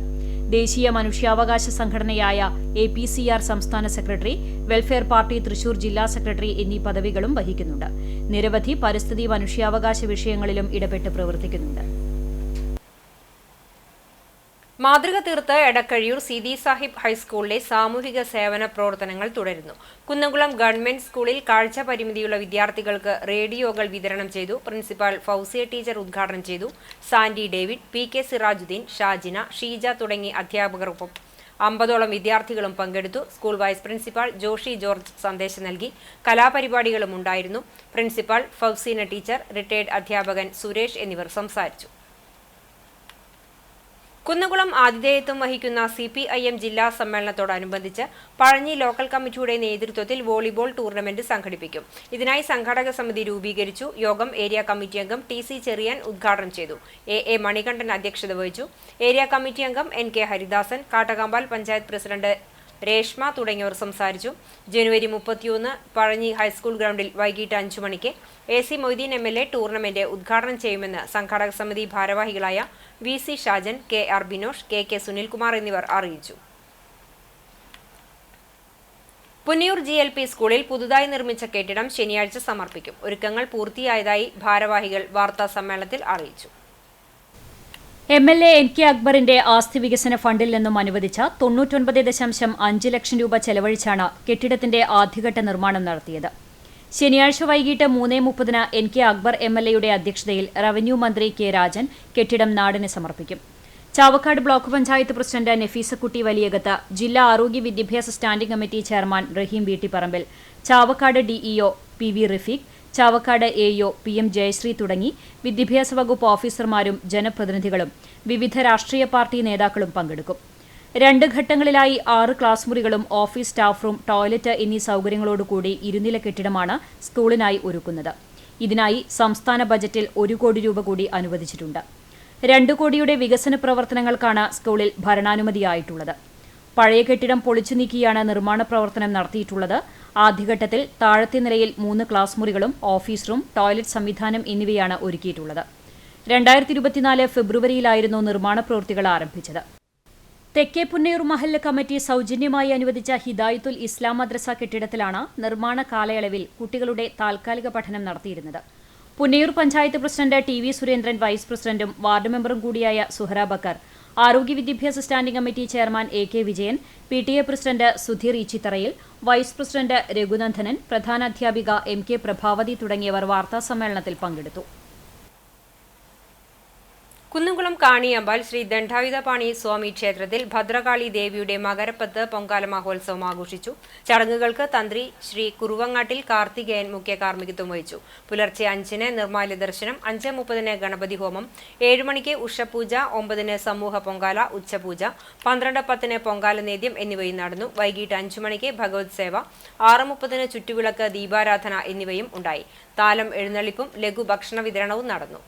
ദേശീയ മനുഷ്യാവകാശ സംഘടനയായ APCR സംസ്ഥാന സെക്രട്ടറി, വെൽഫെയർ പാർട്ടി തൃശൂർ ജില്ലാ സെക്രട്ടറി എന്നീ പദവികളും വഹിക്കുന്നുണ്ട്. നിരവധി പരിസ്ഥിതി മനുഷ്യാവകാശ വിഷയങ്ങളിലും ഇടപെട്ട് പ്രവർത്തിക്കുന്നുണ്ട്. മാതൃക തീർത്ത് എടക്കഴിയൂർ സീതി സാഹിബ് ഹൈസ്കൂളിലെ സാമൂഹിക സേവന പ്രവർത്തനങ്ങൾ തുടരുന്നു. കുന്നംകുളം ഗവൺമെന്റ് സ്കൂളിൽ കാഴ്ച പരിമിതിയുള്ള വിദ്യാർത്ഥികൾക്ക് റേഡിയോകൾ വിതരണം ചെയ്തു. പ്രിൻസിപ്പാൾ ഫൗസിയ ടീച്ചർ ഉദ്ഘാടനം ചെയ്തു. Sandy David, PK Sirajuddin, Shajina, Sheeja തുടങ്ങി അധ്യാപകർക്കൊപ്പം 50ഓളം വിദ്യാർത്ഥികളും പങ്കെടുത്തു. School vice principal Joshi George സന്ദേശം നൽകി. കലാപരിപാടികളും ഉണ്ടായിരുന്നു. പ്രിൻസിപ്പാൾ ഫൗസീന ടീച്ചർ, റിട്ടയർഡ് അധ്യാപകൻ സുരേഷ് എന്നിവർ സംസാരിച്ചു. കുന്നംകുളം ആതിഥേയത്വം വഹിക്കുന്ന CPIM ജില്ലാ സമ്മേളനത്തോടനുബന്ധിച്ച് പഴഞ്ഞി ലോക്കൽ കമ്മിറ്റിയുടെ നേതൃത്വത്തിൽ വോളിബോൾ ടൂർണമെന്റ് സംഘടിപ്പിക്കും. ഇതിനായി സംഘാടക സമിതി രൂപീകരിച്ചു. യോഗം ഏരിയ കമ്മിറ്റി അംഗം TC ചെറിയാൻ ഉദ്ഘാടനം ചെയ്തു. AA മണികണ്ഠൻ അധ്യക്ഷത വഹിച്ചു. ഏരിയ കമ്മിറ്റി അംഗം NK ഹരിദാസൻ, കാട്ടകാമ്പാൽ പഞ്ചായത്ത് പ്രസിഡന്റ് രേഷ്മ തുടങ്ങിയവർ സംസാരിച്ചു. ജനുവരി 31 പഴഞ്ഞി ഹൈസ്കൂൾ ഗ്രൗണ്ടിൽ വൈകിട്ട് 5 മണിക്ക് AC മൊയ്തീൻ MLA ടൂർണമെന്റ് ഉദ്ഘാടനം ചെയ്യുമെന്ന് സംഘാടക സമിതി ഭാരവാഹികളായ VC Shajan, KR Binosh, KK Sunilkumar എന്നിവർ അറിയിച്ചു. പുന്നിയൂർ GLP സ്കൂളിൽ പുതുതായി നിർമ്മിച്ച കെട്ടിടം ശനിയാഴ്ച സമർപ്പിക്കും. ഒരുക്കങ്ങൾ പൂർത്തിയായതായി ഭാരവാഹികൾ വാർത്താ സമ്മേളനത്തിൽ അറിയിച്ചു. MLA NK അക്ബറിന്റെ ആസ്തി വികസന ഫണ്ടിൽ നിന്നും അനുവദിച്ച 99.5 ലക്ഷം രൂപ ചെലവഴിച്ചാണ് കെട്ടിടത്തിന്റെ ആദ്യഘട്ട നിർമ്മാണം നടത്തിയത്. ശനിയാഴ്ച വൈകിട്ട് 3:30 NK അക്ബർ MLAയുടെ അധ്യക്ഷതയിൽ റവന്യൂ മന്ത്രി K രാജൻ കെട്ടിടം നാടിന് സമർപ്പിക്കും. ചാവക്കാട് ബ്ലോക്ക് പഞ്ചായത്ത് പ്രസിഡന്റ് നഫീസക്കുട്ടി വലിയകത്ത്, ജില്ലാ ആരോഗ്യ വിദ്യാഭ്യാസ standing committee chairman Raheem Veettipparambil, Chavakkad DEO PV Rafeeq, Chavakkad AO PM Jayasree തുടങ്ങി വിദ്യാഭ്യാസ വകുപ്പ് ഓഫീസർമാരും ജനപ്രതിനിധികളും വിവിധ രാഷ്ട്രീയ പാർട്ടി നേതാക്കളും പങ്കെടുക്കും. 2 ഘട്ടങ്ങളിലായി 6 ക്ലാസ് മുറികളും ഓഫീസ് സ്റ്റാഫ് റൂം, ടോയ്ലറ്റ് എന്നീ സൗകര്യങ്ങളോടുകൂടി ഇരുനില കെട്ടിടമാണ് സ്കൂളിനായി ഒരുക്കുന്നത്. ഇതിനായി സംസ്ഥാന ബജറ്റിൽ 1 കോടി രൂപ കൂടി അനുവദിച്ചിട്ടുണ്ട്. 2 കോടിയുടെ വികസന പ്രവർത്തനങ്ങൾക്കാണ് സ്കൂളിൽ ഭരണാനുമതിയായിട്ടുള്ളത്. പഴയ കെട്ടിടം പൊളിച്ചു നീക്കിയാണ് നിർമ്മാണ പ്രവർത്തനം നടത്തിയിട്ടുള്ളത്. ആദ്യഘട്ടത്തിൽ താഴത്തെ നിലയിൽ 3 ക്ലാസ് മുറികളും ഓഫീസ് റൂം, ടോയ്ലറ്റ് സംവിധാനം എന്നിവയാണ് ഒരുക്കിയിട്ടുള്ളത്. 2024 ഫെബ്രുവരിയിലായിരുന്നു നിർമ്മാണ പ്രവൃത്തികൾ ആരംഭിച്ചത്. തെക്കേ പുന്നയൂർ മഹല്ല് കമ്മിറ്റി സൗജന്യമായി അനുവദിച്ച ഹിദായത്തുൽ ഇസ്ലാം മദ്രസ കെട്ടിടത്തിലാണ് നിർമ്മാണ കാലയളവിൽ കുട്ടികളുടെ താൽക്കാലിക പഠനം നടത്തിയിരുന്നത്. Punnayur panchayat president TV Surendran vice പ്രസിഡന്റും വാർഡ് മെമ്പറും കൂടിയായ സുഹറ ബക്കർ, ആരോഗ്യ വിദ്യാഭ്യാസ standing committee chairman AK Vijayan, PTA president Sudheer Eechitharayil, vice president Raghunandanan, പ്രധാനാധ്യാപിക MK പ്രഭാവതി തുടങ്ങിയവർ വാർത്താസമ്മേളനത്തിൽ പങ്കെടുത്തു. കുന്നംകുളം കാണിയമ്പാൽ ശ്രീ ദണ്ഡായുധപാണി സ്വാമി ക്ഷേത്രത്തിൽ ഭദ്രകാളി ദേവിയുടെ മകരപ്പത്ത് പൊങ്കാല മഹോത്സവം ആഘോഷിച്ചു. ചടങ്ങുകൾക്ക് തന്ത്രി ശ്രീ കുറുവങ്ങാട്ടിൽ കാർത്തികേയൻ മുഖ്യ കാർമ്മികത്വം വഹിച്ചു. പുലർച്ചെ 5-ന് നിർമ്മാല്യ ദർശനം, 5:30-ന് ഗണപതി ഹോമം, 7 മണിക്ക് ഉഷപൂജ, 9-ന് സമൂഹ പൊങ്കാല, ഉച്ചപൂജ, 12:10-ന് പൊങ്കാല നേദ്യം എന്നിവയും നടന്നു. വൈകിട്ട് 5 മണിക്ക് ഭഗവത് സേവ, 6:30-ന് ചുറ്റുവിളക്ക്, ദീപാരാധന എന്നിവയും ഉണ്ടായി. താലം എഴുന്നള്ളിപ്പും ലഘു ഭക്ഷണ വിതരണവും നടന്നു.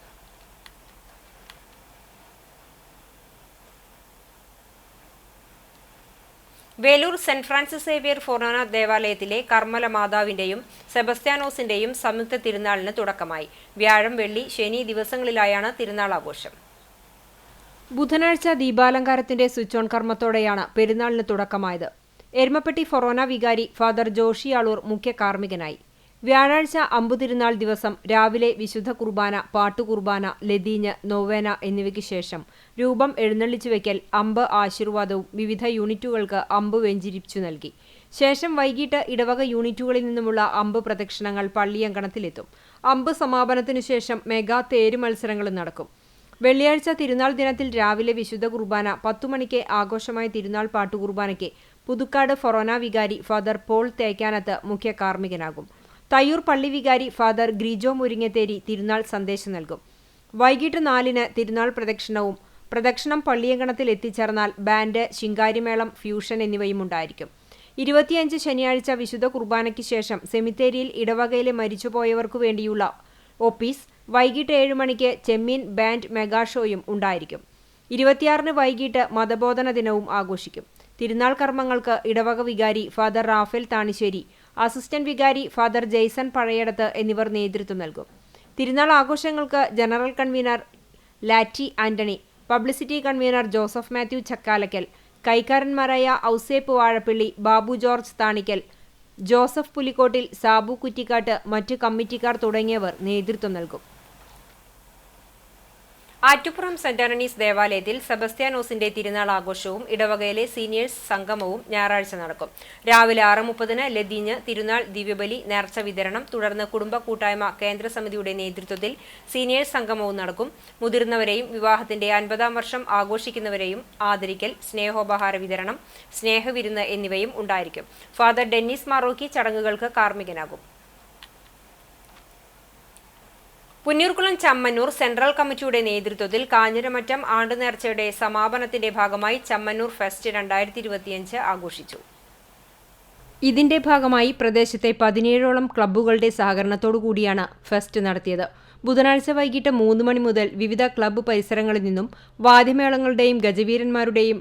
വേലൂർ സെന്റ് ഫ്രാൻസിസ് സേവിയർ ഫൊറോന ദേവാലയത്തിലെ കർമ്മല മാതാവിന്റെയും സെബസ്ത്യാനോസിന്റെയും സംയുക്ത തിരുനാളിന് തുടക്കമായി. വ്യാഴം, വെള്ളി, ശനി ദിവസങ്ങളിലായാണ് തിരുനാൾ ആഘോഷം. ബുധനാഴ്ച ദീപാലങ്കാരത്തിന്റെ സ്വിച്ച് ഓൺ കർമ്മത്തോടെയാണ് പെരുന്നാളിന് തുടക്കമായത്. എരുമപ്പെട്ടി ഫൊറോന വികാരി ഫാദർ ജോഷി ആളൂർ മുഖ്യ കാർമ്മികനായി. വ്യാഴാഴ്ച അമ്പുതിരുനാൾ ദിവസം രാവിലെ വിശുദ്ധ കുർബാന, പാട്ടുകുർബാന, ലതീഞ്ഞ്, നൊവേന എന്നിവയ്ക്ക് ശേഷം രൂപം എഴുന്നള്ളിച്ചു വയ്ക്കൽ, അമ്പ് ആശീർവാദവും വിവിധ യൂണിറ്റുകൾക്ക് അമ്പ് വെഞ്ചിരിച്ചു നൽകി. ശേഷം വൈകിട്ട് ഇടവക യൂണിറ്റുകളിൽ നിന്നുമുള്ള അമ്പ് പ്രദക്ഷിണങ്ങൾ പള്ളിയങ്കണത്തിലെത്തും. അമ്പ് സമാപനത്തിനു ശേഷം മെഗാ തേര് മത്സരങ്ങളും നടക്കും. വെള്ളിയാഴ്ച തിരുനാൾ ദിനത്തിൽ രാവിലെ വിശുദ്ധ കുർബാന, 10 മണിക്ക് ആഘോഷമായ തിരുനാൾ പാട്ടുകുർബാനയ്ക്ക് പുതുക്കാട് ഫൊറോന വികാരി ഫാദർ പോൾ തേക്കാനത്ത് മുഖ്യ കാർമ്മികനാകും. തയ്യൂർ പള്ളി വികാരി ഫാദർ ഗ്രിജോ മുരിങ്ങത്തേരി തിരുനാൾ സന്ദേശം നൽകും. വൈകിട്ട് 4-ന് തിരുനാൾ പ്രദക്ഷിണവും, പ്രദക്ഷിണം പള്ളിയങ്കണത്തിൽ എത്തിച്ചേർന്നാൽ ബാൻഡ്, ശിങ്കാരിമേളം, ഫ്യൂഷൻ എന്നിവയും ഉണ്ടായിരിക്കും. 25 ശനിയാഴ്ച വിശുദ്ധ കുർബാനയ്ക്ക് ശേഷം സെമിത്തേരിയിൽ ഇടവകയിലെ മരിച്ചുപോയവർക്കു വേണ്ടിയുള്ള ഓപ്പീസ്, വൈകിട്ട് 7 മണിക്ക് ചെമ്മീൻ ബാൻഡ് മെഗാഷോയും ഉണ്ടായിരിക്കും. 26-ന് വൈകിട്ട് മതബോധന ദിനവും ആഘോഷിക്കും. തിരുനാൾ കർമ്മങ്ങൾക്ക് ഇടവക വികാരി ഫാദർ റാഫേൽ താണിശ്ശേരി, അസിസ്റ്റന്റ് വികാരി ഫാദർ ജെയ്സൺ പഴയടത്ത് എന്നിവർ നേതൃത്വം നൽകും. തിരുനാൾ ആഘോഷങ്ങൾക്ക് general convener Latty Antony, publicity convener Joseph Mathew Chakkalakkal, കൈക്കാരന്മാരായ ഔസേപ്പ് വാഴപ്പിള്ളി, ബാബു ജോർജ് താണിക്കൽ, ജോസഫ് പുലിക്കോട്ടിൽ, സാബു കുറ്റിക്കാട്ട്, മറ്റ് കമ്മിറ്റിക്കാർ തുടങ്ങിയവർ നേതൃത്വം നൽകും. ആറ്റുപുറം സെന്റ് ആന്റണീസ് ദേവാലയത്തിൽ സെബസ്ത്യാനോസിന്റെ തിരുനാൾ ആഘോഷവും ഇടവകയിലെ സീനിയേഴ്സ് സംഗമവും ഞായറാഴ്ച നടക്കും. രാവിലെ 6:30-ന് ലതീഞ്ഞ്, തിരുനാൾ ദിവ്യബലി, നേർച്ച വിതരണം, തുടർന്ന് കുടുംബ കൂട്ടായ്മ കേന്ദ്ര സമിതിയുടെ നേതൃത്വത്തിൽ സീനിയേഴ്സ് സംഗമവും നടക്കും. മുതിർന്നവരെയും വിവാഹത്തിന്റെ 50-ാം വർഷം ആഘോഷിക്കുന്നവരെയും ആദരിക്കൽ, സ്നേഹോപഹാര വിതരണം, സ്നേഹവിരുന്ന് എന്നിവയും ഉണ്ടായിരിക്കും. ഫാദർ ഡെന്നിസ് മാറോക്കി ചടങ്ങുകൾക്ക് കാർമ്മികനാകും. പുന്നൂർകുളം ചമ്മന്നൂർ സെൻട്രൽ കമ്മിറ്റിയുടെ നേതൃത്വത്തിൽ കാഞ്ഞിരമറ്റം ആണ്ടുനേർച്ചയുടെ സമാപനത്തിന്റെ ഭാഗമായി ചമ്മന്നൂർ ഫെസ്റ്റ് 2025 ആഘോഷിച്ചു. ഇതിന്റെ ഭാഗമായി പ്രദേശത്തെ 17ഓളം ക്ലബ്ബുകളുടെ സഹകരണത്തോടുകൂടിയാണ് ഫെസ്റ്റ് നടത്തിയത്. ബുധനാഴ്ച വൈകിട്ട് 3 മണി മുതൽ വിവിധ ക്ലബ്ബ് പരിസരങ്ങളിൽ നിന്നും വാദ്യമേളങ്ങളുടെയും ഗജവീരന്മാരുടെയും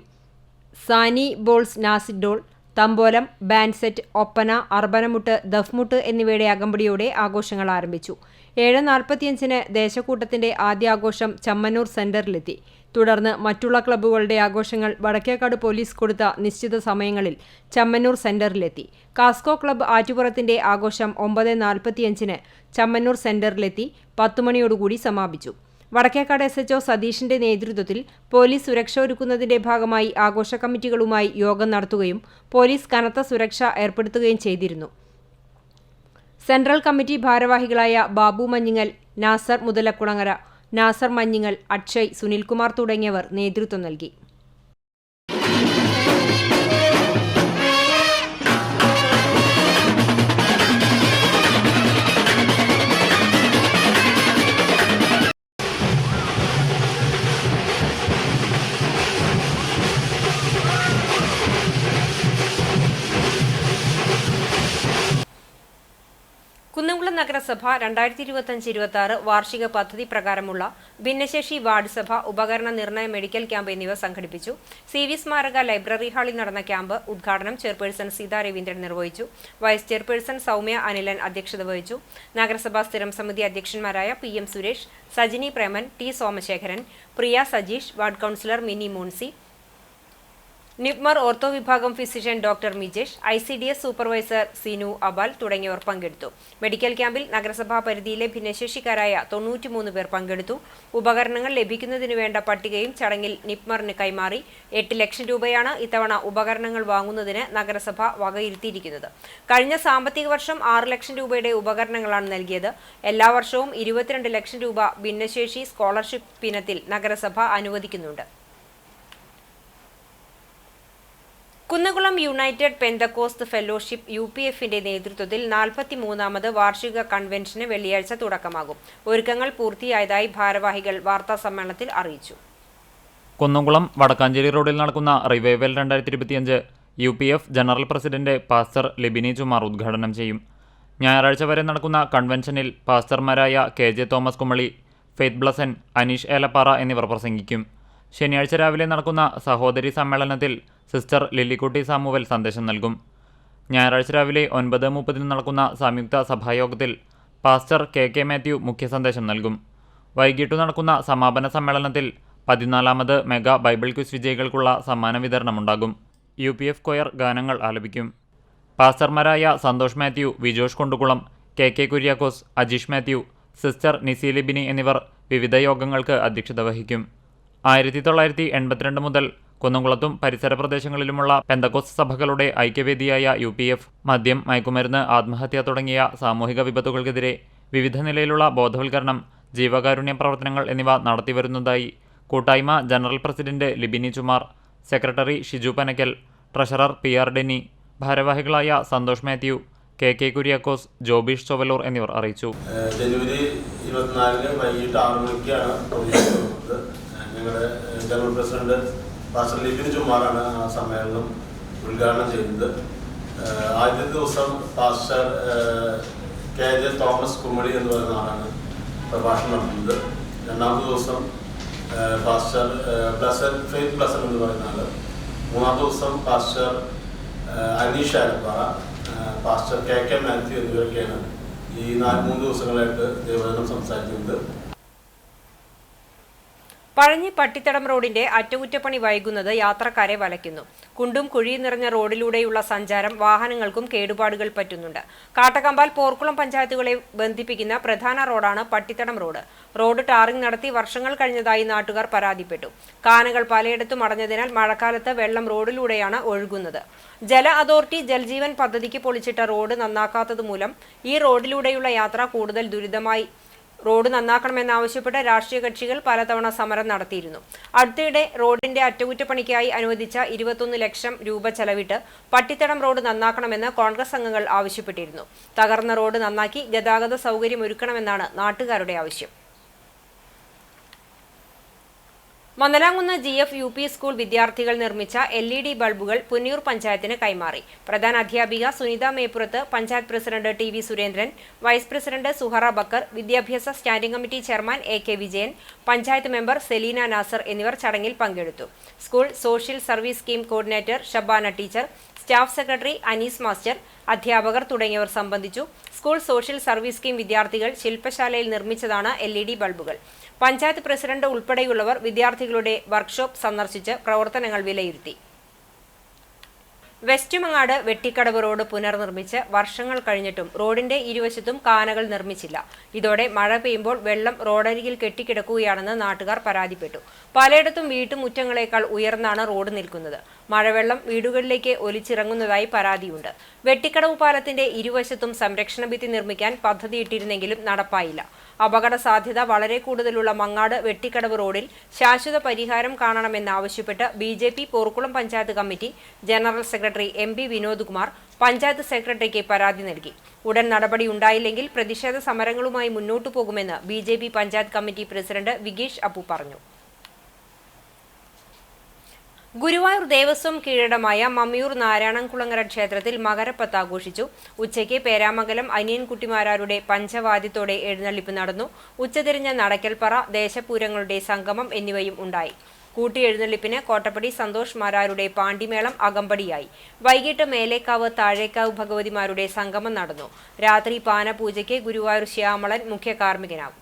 സാനി ബോൾസ് നാസിക് ഡോൾ, തമ്പോലം, ബാൻഡ് സെറ്റ്, ഒപ്പന, അർബനമുട്ട്, ദഫ്മുട്ട് എന്നിവയുടെ അകമ്പടിയോടെ ആഘോഷങ്ങൾ ആരംഭിച്ചു. 7:45-ന് ദേശക്കൂട്ടത്തിന്റെ ആദ്യ ആഘോഷം ചമ്മന്നൂർ സെന്ററിലെത്തി. തുടർന്ന് മറ്റുള്ള ക്ലബ്ബുകളുടെ ആഘോഷങ്ങൾ വടക്കേക്കാട് പോലീസ് കൊടുത്ത നിശ്ചിത സമയങ്ങളിൽ ചമ്മന്നൂർ സെന്ററിലെത്തി. കാസ്കോ ക്ലബ്ബ് ആറ്റുപുറത്തിന്റെ ആഘോഷം 9:45-ന് ചമ്മന്നൂർ സെന്ററിലെത്തി 10 മണിയോടുകൂടി സമാപിച്ചു. വടക്കേക്കാട് SHO സതീഷിന്റെ നേതൃത്വത്തിൽ പോലീസ് സുരക്ഷ ഒരുക്കുന്നതിന്റെ ഭാഗമായി ആഘോഷ കമ്മിറ്റികളുമായി യോഗം നടത്തുകയും പോലീസ് കനത്ത സുരക്ഷ ഏർപ്പെടുത്തുകയും ചെയ്തിരുന്നു. സെൻട്രൽ കമ്മിറ്റി ഭാരവാഹികളായ ബാബു മഞ്ഞിങ്ങൽ, നാസർ മുതലക്കുളങ്ങര, നാസർ മഞ്ഞിങ്ങൽ, അക്ഷയ്, സുനിൽകുമാർ തുടങ്ങിയവർ നേതൃത്വം നൽകി. കുന്നംകുളം നഗരസഭ 2025-26 വാർഷിക പദ്ധതി പ്രകാരമുള്ള ഭിന്നശേഷി വാർഡ് സഭ, ഉപകരണ നിർണയ മെഡിക്കൽ ക്യാമ്പ് എന്നിവ സംഘടിപ്പിച്ചു. CV സ്മാരക ലൈബ്രറി ഹാളിൽ നടന്ന ക്യാമ്പ് ഉദ്ഘാടനം ചെയർപേഴ്സൺ സീതാ രവീന്ദ്രൻ നിർവഹിച്ചു. വൈസ് ചെയർപേഴ്സൺ സൗമ്യ അനിലൻ അധ്യക്ഷത വഹിച്ചു. നഗരസഭാ സ്ഥിരം സമിതി അധ്യക്ഷന്മാരായ PM Suresh, Sajini Preman, T Somasekharan, Priya Sajeesh, ward councillor Mini Monsy, നിപ്മർ ഓർത്തോ വിഭാഗം physician doctor Mijesh, ICDS supervisor Sinu Abal തുടങ്ങിയവർ പങ്കെടുത്തു. മെഡിക്കൽ ക്യാമ്പിൽ നഗരസഭാ പരിധിയിലെ ഭിന്നശേഷിക്കാരായ 93 പേർ പങ്കെടുത്തു. ഉപകരണങ്ങൾ ലഭിക്കുന്നതിന് വേണ്ട പട്ടികയും ചടങ്ങിൽ നിപ്മറിന് കൈമാറി. 8 ലക്ഷം രൂപയാണ് ഇത്തവണ ഉപകരണങ്ങൾ വാങ്ങുന്നതിന് നഗരസഭ വകയിരുത്തിയിരിക്കുന്നത്. കഴിഞ്ഞ സാമ്പത്തിക വർഷം 6 ലക്ഷം രൂപയുടെ ഉപകരണങ്ങളാണ് നൽകിയത്. എല്ലാ വർഷവും 22 ലക്ഷം രൂപ ഭിന്നശേഷി സ്കോളർഷിപ്പ് ഇനത്തിൽ നഗരസഭ അനുവദിക്കുന്നുണ്ട്. കുന്നകുളം യുണൈറ്റഡ് പെന്തക്കോസ്ത് ഫെലോഷിപ്പ് UPFന്റെ നേതൃത്വത്തിൽ 43ാമത് വാർഷിക കൺവെൻഷന് വെള്ളിയാഴ്ച തുടക്കമാകും. ഒരുക്കങ്ങൾ പൂർത്തിയായതായി ഭാരവാഹികൾ വാർത്താസമ്മേളനത്തിൽ അറിയിച്ചു. കുന്നംകുളം വടക്കാഞ്ചേരി റോഡിൽ നടക്കുന്ന revival 2025 UPF general president pastor Libini Chumar ഉദ്ഘാടനം ചെയ്യും. ഞായറാഴ്ച വരെ നടക്കുന്ന കൺവെൻഷനിൽ പാസ്റ്റർമാരായ KJ Thomas Kumily, faith Blessan, Aneesh Elappara എന്നിവർ പ്രസംഗിക്കും. ശനിയാഴ്ച രാവിലെ നടക്കുന്ന സഹോദരി സമ്മേളനത്തിൽ സിസ്റ്റർ ലില്ലിക്കുട്ടി സാമുവൽ സന്ദേശം നൽകും. ഞായറാഴ്ച രാവിലെ 9:30 നടക്കുന്ന സംയുക്ത സഭായോഗത്തിൽ പാസ്റ്റർ KK മാത്യു മുഖ്യ സന്ദേശം നൽകും. വൈകിട്ടു നടക്കുന്ന സമാപന സമ്മേളനത്തിൽ 14ാമത് മെഗാ ബൈബിൾ ക്വിസ് വിജയികൾക്കുള്ള സമ്മാന വിതരണമുണ്ടാകും. UPF കൊയർ ഗാനങ്ങൾ ആലപിക്കും. പാസ്റ്റർമാരായ സന്തോഷ് മാത്യു, വിജോഷ് കൊണ്ടുകുളം, KK കുര്യാക്കോസ്, അജീഷ് മാത്യു, സിസ്റ്റർ നിസി ലിബിനി എന്നിവർ വിവിധ യോഗങ്ങൾക്ക് അധ്യക്ഷത വഹിക്കും. 1982 മുതൽ കുന്നംകുളത്തും പരിസര പ്രദേശങ്ങളിലുമുള്ള പെന്തക്കോസ്ത് സഭകളുടെ ഐക്യവേദിയായ UPF മദ്യം, മയക്കുമരുന്ന്, ആത്മഹത്യ തുടങ്ങിയ സാമൂഹിക വിപത്തുകൾക്കെതിരെ വിവിധ നിലയിലുള്ള ബോധവൽക്കരണം, ജീവകാരുണ്യ പ്രവർത്തനങ്ങൾ എന്നിവ നടത്തിവരുന്നതായി കൂട്ടായ്മ general president Libini Chumar, secretary Shiju Panakkal, treasurer PR Denny, ഭാരവാഹികളായ സന്തോഷ് മാത്യു, KK കുര്യാക്കോസ്, ജോബീഷ് ചൊവലൂർ എന്നിവർ അറിയിച്ചു. ജനുവരി 24 വൈകിട്ട് 6 മണിക്കാണ് ഞങ്ങളുടെ ജനറൽ പ്രസിഡന്റ് പാസ്റ്റർ ലിബിനി ചുമാറാണ് ആ സമ്മേളനം ഉദ്ഘാടനം ചെയ്യുന്നത്. ആദ്യത്തെ ദിവസം പാസ്റ്റർ KJ തോമസ് കുമളി എന്ന് പറയുന്ന ആളാണ് പ്രഭാഷണം നടത്തുന്നത്. രണ്ടാമത്തെ ദിവസം പാസ്റ്റർ ഫെയ്ത്ത് ബ്ലസൻ എന്ന് പറയുന്ന ആള്. മൂന്നാമത്തെ ദിവസം pastor Aneesh Elappara, pastor KK Mathew എന്നിവരൊക്കെയാണ് ഈ 3 ദിവസങ്ങളായിട്ട് ദൈവവചനം സംസാരിക്കുന്നത്. പഴഞ്ഞി പട്ടിത്തടം റോഡിന്റെ അറ്റകുറ്റപ്പണി വൈകുന്നത് യാത്രക്കാരെ വലയ്ക്കുന്നു. കുണ്ടും കുഴിയും നിറഞ്ഞ റോഡിലൂടെയുള്ള സഞ്ചാരം വാഹനങ്ങൾക്കും കേടുപാടുകൾ പറ്റുന്നുണ്ട്. കാട്ടകമ്പാൽ, പോർക്കുളം പഞ്ചായത്തുകളെ ബന്ധിപ്പിക്കുന്ന പ്രധാന റോഡാണ് പട്ടിത്തടം റോഡ്. റോഡ് ടാറിംഗ് നടത്തി വർഷങ്ങൾ കഴിഞ്ഞതായി നാട്ടുകാർ പരാതിപ്പെട്ടു. കാനകൾ പലയിടത്തും അടഞ്ഞതിനാൽ മഴക്കാലത്ത് വെള്ളം റോഡിലൂടെയാണ് ഒഴുകുന്നത്. ജല അതോറിറ്റി ജൽജീവൻ പദ്ധതിക്ക് പൊളിച്ചിട്ട റോഡ് നന്നാക്കാത്തതുമൂലം ഈ റോഡിലൂടെയുള്ള യാത്ര കൂടുതൽ ദുരിതമായി. റോഡ് നന്നാക്കണമെന്നാവശ്യപ്പെട്ട് രാഷ്ട്രീയ കക്ഷികൾ പലതവണ സമരം നടത്തിയിരുന്നു. അടുത്തിടെ റോഡിന്റെ അറ്റകുറ്റപ്പണിക്കായി അനുവദിച്ച 21 ലക്ഷം രൂപ ചെലവിട്ട് പട്ടിത്തടം റോഡ് നന്നാക്കണമെന്ന് കോൺഗ്രസ് അംഗങ്ങൾ ആവശ്യപ്പെട്ടിരുന്നു. തകർന്ന റോഡ് നന്നാക്കി ഗതാഗത സൗകര്യമൊരുക്കണമെന്നാണ് നാട്ടുകാരുടെ ആവശ്യം. മന്നലാംകുന്ന് GF UP സ്കൂൾ വിദ്യാർത്ഥികൾ നിർമ്മിച്ച LED ബൾബുകൾ പുന്നിയൂർ പഞ്ചായത്തിന് കൈമാറി. പ്രധാന അധ്യാപിക Sunitha Meppurath, panchayat president TV Surendran, vice president Suhara Bakkar, വിദ്യാഭ്യാസ standing committee chairman AK Vijayan, panchayat member Seleena Nasar എന്നിവർ ചടങ്ങിൽ പങ്കെടുത്തു. School social service scheme coordinator Shabana teacher, staff secretary Anees master, അധ്യാപകർ തുടങ്ങിയവർ സംബന്ധിച്ചു. സ്കൂൾ സോഷ്യൽ സർവീസ് സ്കീം വിദ്യാർത്ഥികൾ ശില്പശാലയിൽ നിർമ്മിച്ചതാണ് LED ബൾബുകൾ. പഞ്ചായത്ത് പ്രസിഡന്റ് ഉൾപ്പെടെയുള്ളവർ വിദ്യാർത്ഥികളുടെ വർക്ക്ഷോപ്പ് സന്ദർശിച്ച് പ്രവർത്തനങ്ങൾ വിലയിരുത്തി. വെസ്റ്റുമങ്ങാട് വെട്ടിക്കടവ് റോഡ് പുനർനിർമ്മിച്ച് വർഷങ്ങൾ കഴിഞ്ഞിട്ടും റോഡിന്റെ ഇരുവശത്തും കാനകൾ നിർമ്മിച്ചില്ല. ഇതോടെ മഴ പെയ്യുമ്പോൾ വെള്ളം റോഡരികിൽ കെട്ടിക്കിടക്കുകയാണെന്ന് നാട്ടുകാർ പരാതിപ്പെട്ടു. പലയിടത്തും വീട്ടുമുറ്റങ്ങളേക്കാൾ ഉയർന്നാണ് റോഡ് നിൽക്കുന്നത്. മഴവെള്ളം വീടുകളിലേക്ക് ഒലിച്ചിറങ്ങുന്നതായി പരാതിയുണ്ട്. വെട്ടിക്കടവ് പാലത്തിന്റെ ഇരുവശത്തും സംരക്ഷണ ഭിത്തി നിർമ്മിക്കാൻ പദ്ധതിയിട്ടിരുന്നെങ്കിലും നടപ്പായില്ല. അപകട സാധ്യത വളരെ കൂടുതലുള്ള മങ്ങാട് വെട്ടിക്കടവ് റോഡിൽ ശാശ്വത പരിഹാരം കാണണമെന്നാവശ്യപ്പെട്ട് BJP Porkulam panchayat committee general secretary MP Vinod Kumar panchayat സെക്രട്ടറിക്ക് പരാതി നൽകി. ഉടൻ നടപടി ഉണ്ടായില്ലെങ്കിൽ പ്രതിഷേധ സമരങ്ങളുമായി മുന്നോട്ടു പോകുമെന്ന് BJP panchayat committee president Vigeesh Appu പറഞ്ഞു. ഗുരുവായൂർ ദേവസ്വം കീഴടമായ മമ്മിയൂർ നാരായണംകുളങ്ങര ക്ഷേത്രത്തിൽ മകരപ്പത്ത് ആഘോഷിച്ചു. ഉച്ചയ്ക്ക് പേരാമംഗലം അനിയൻകുട്ടിമാരാരുടെ പഞ്ചവാദ്യത്തോടെ എഴുന്നള്ളിപ്പ് നടന്നു. ഉച്ചതിരിഞ്ഞ നടക്കൽപ്പറ, ദേശപൂരങ്ങളുടെ സംഗമം എന്നിവയും ഉണ്ടായി. കൂട്ടിയെഴുന്നള്ളിപ്പിന് കോട്ടപ്പടി സന്തോഷ് മാരാരുടെ പാണ്ടിമേളം അകമ്പടിയായി. വൈകിട്ട് മേലേക്കാവ്, താഴേക്കാവ് ഭഗവതിമാരുടെ സംഗമം നടന്നു. രാത്രി പാനപൂജയ്ക്ക് ഗുരുവായൂർ ശ്യാമളൻ മുഖ്യ കാർമ്മികനാകും.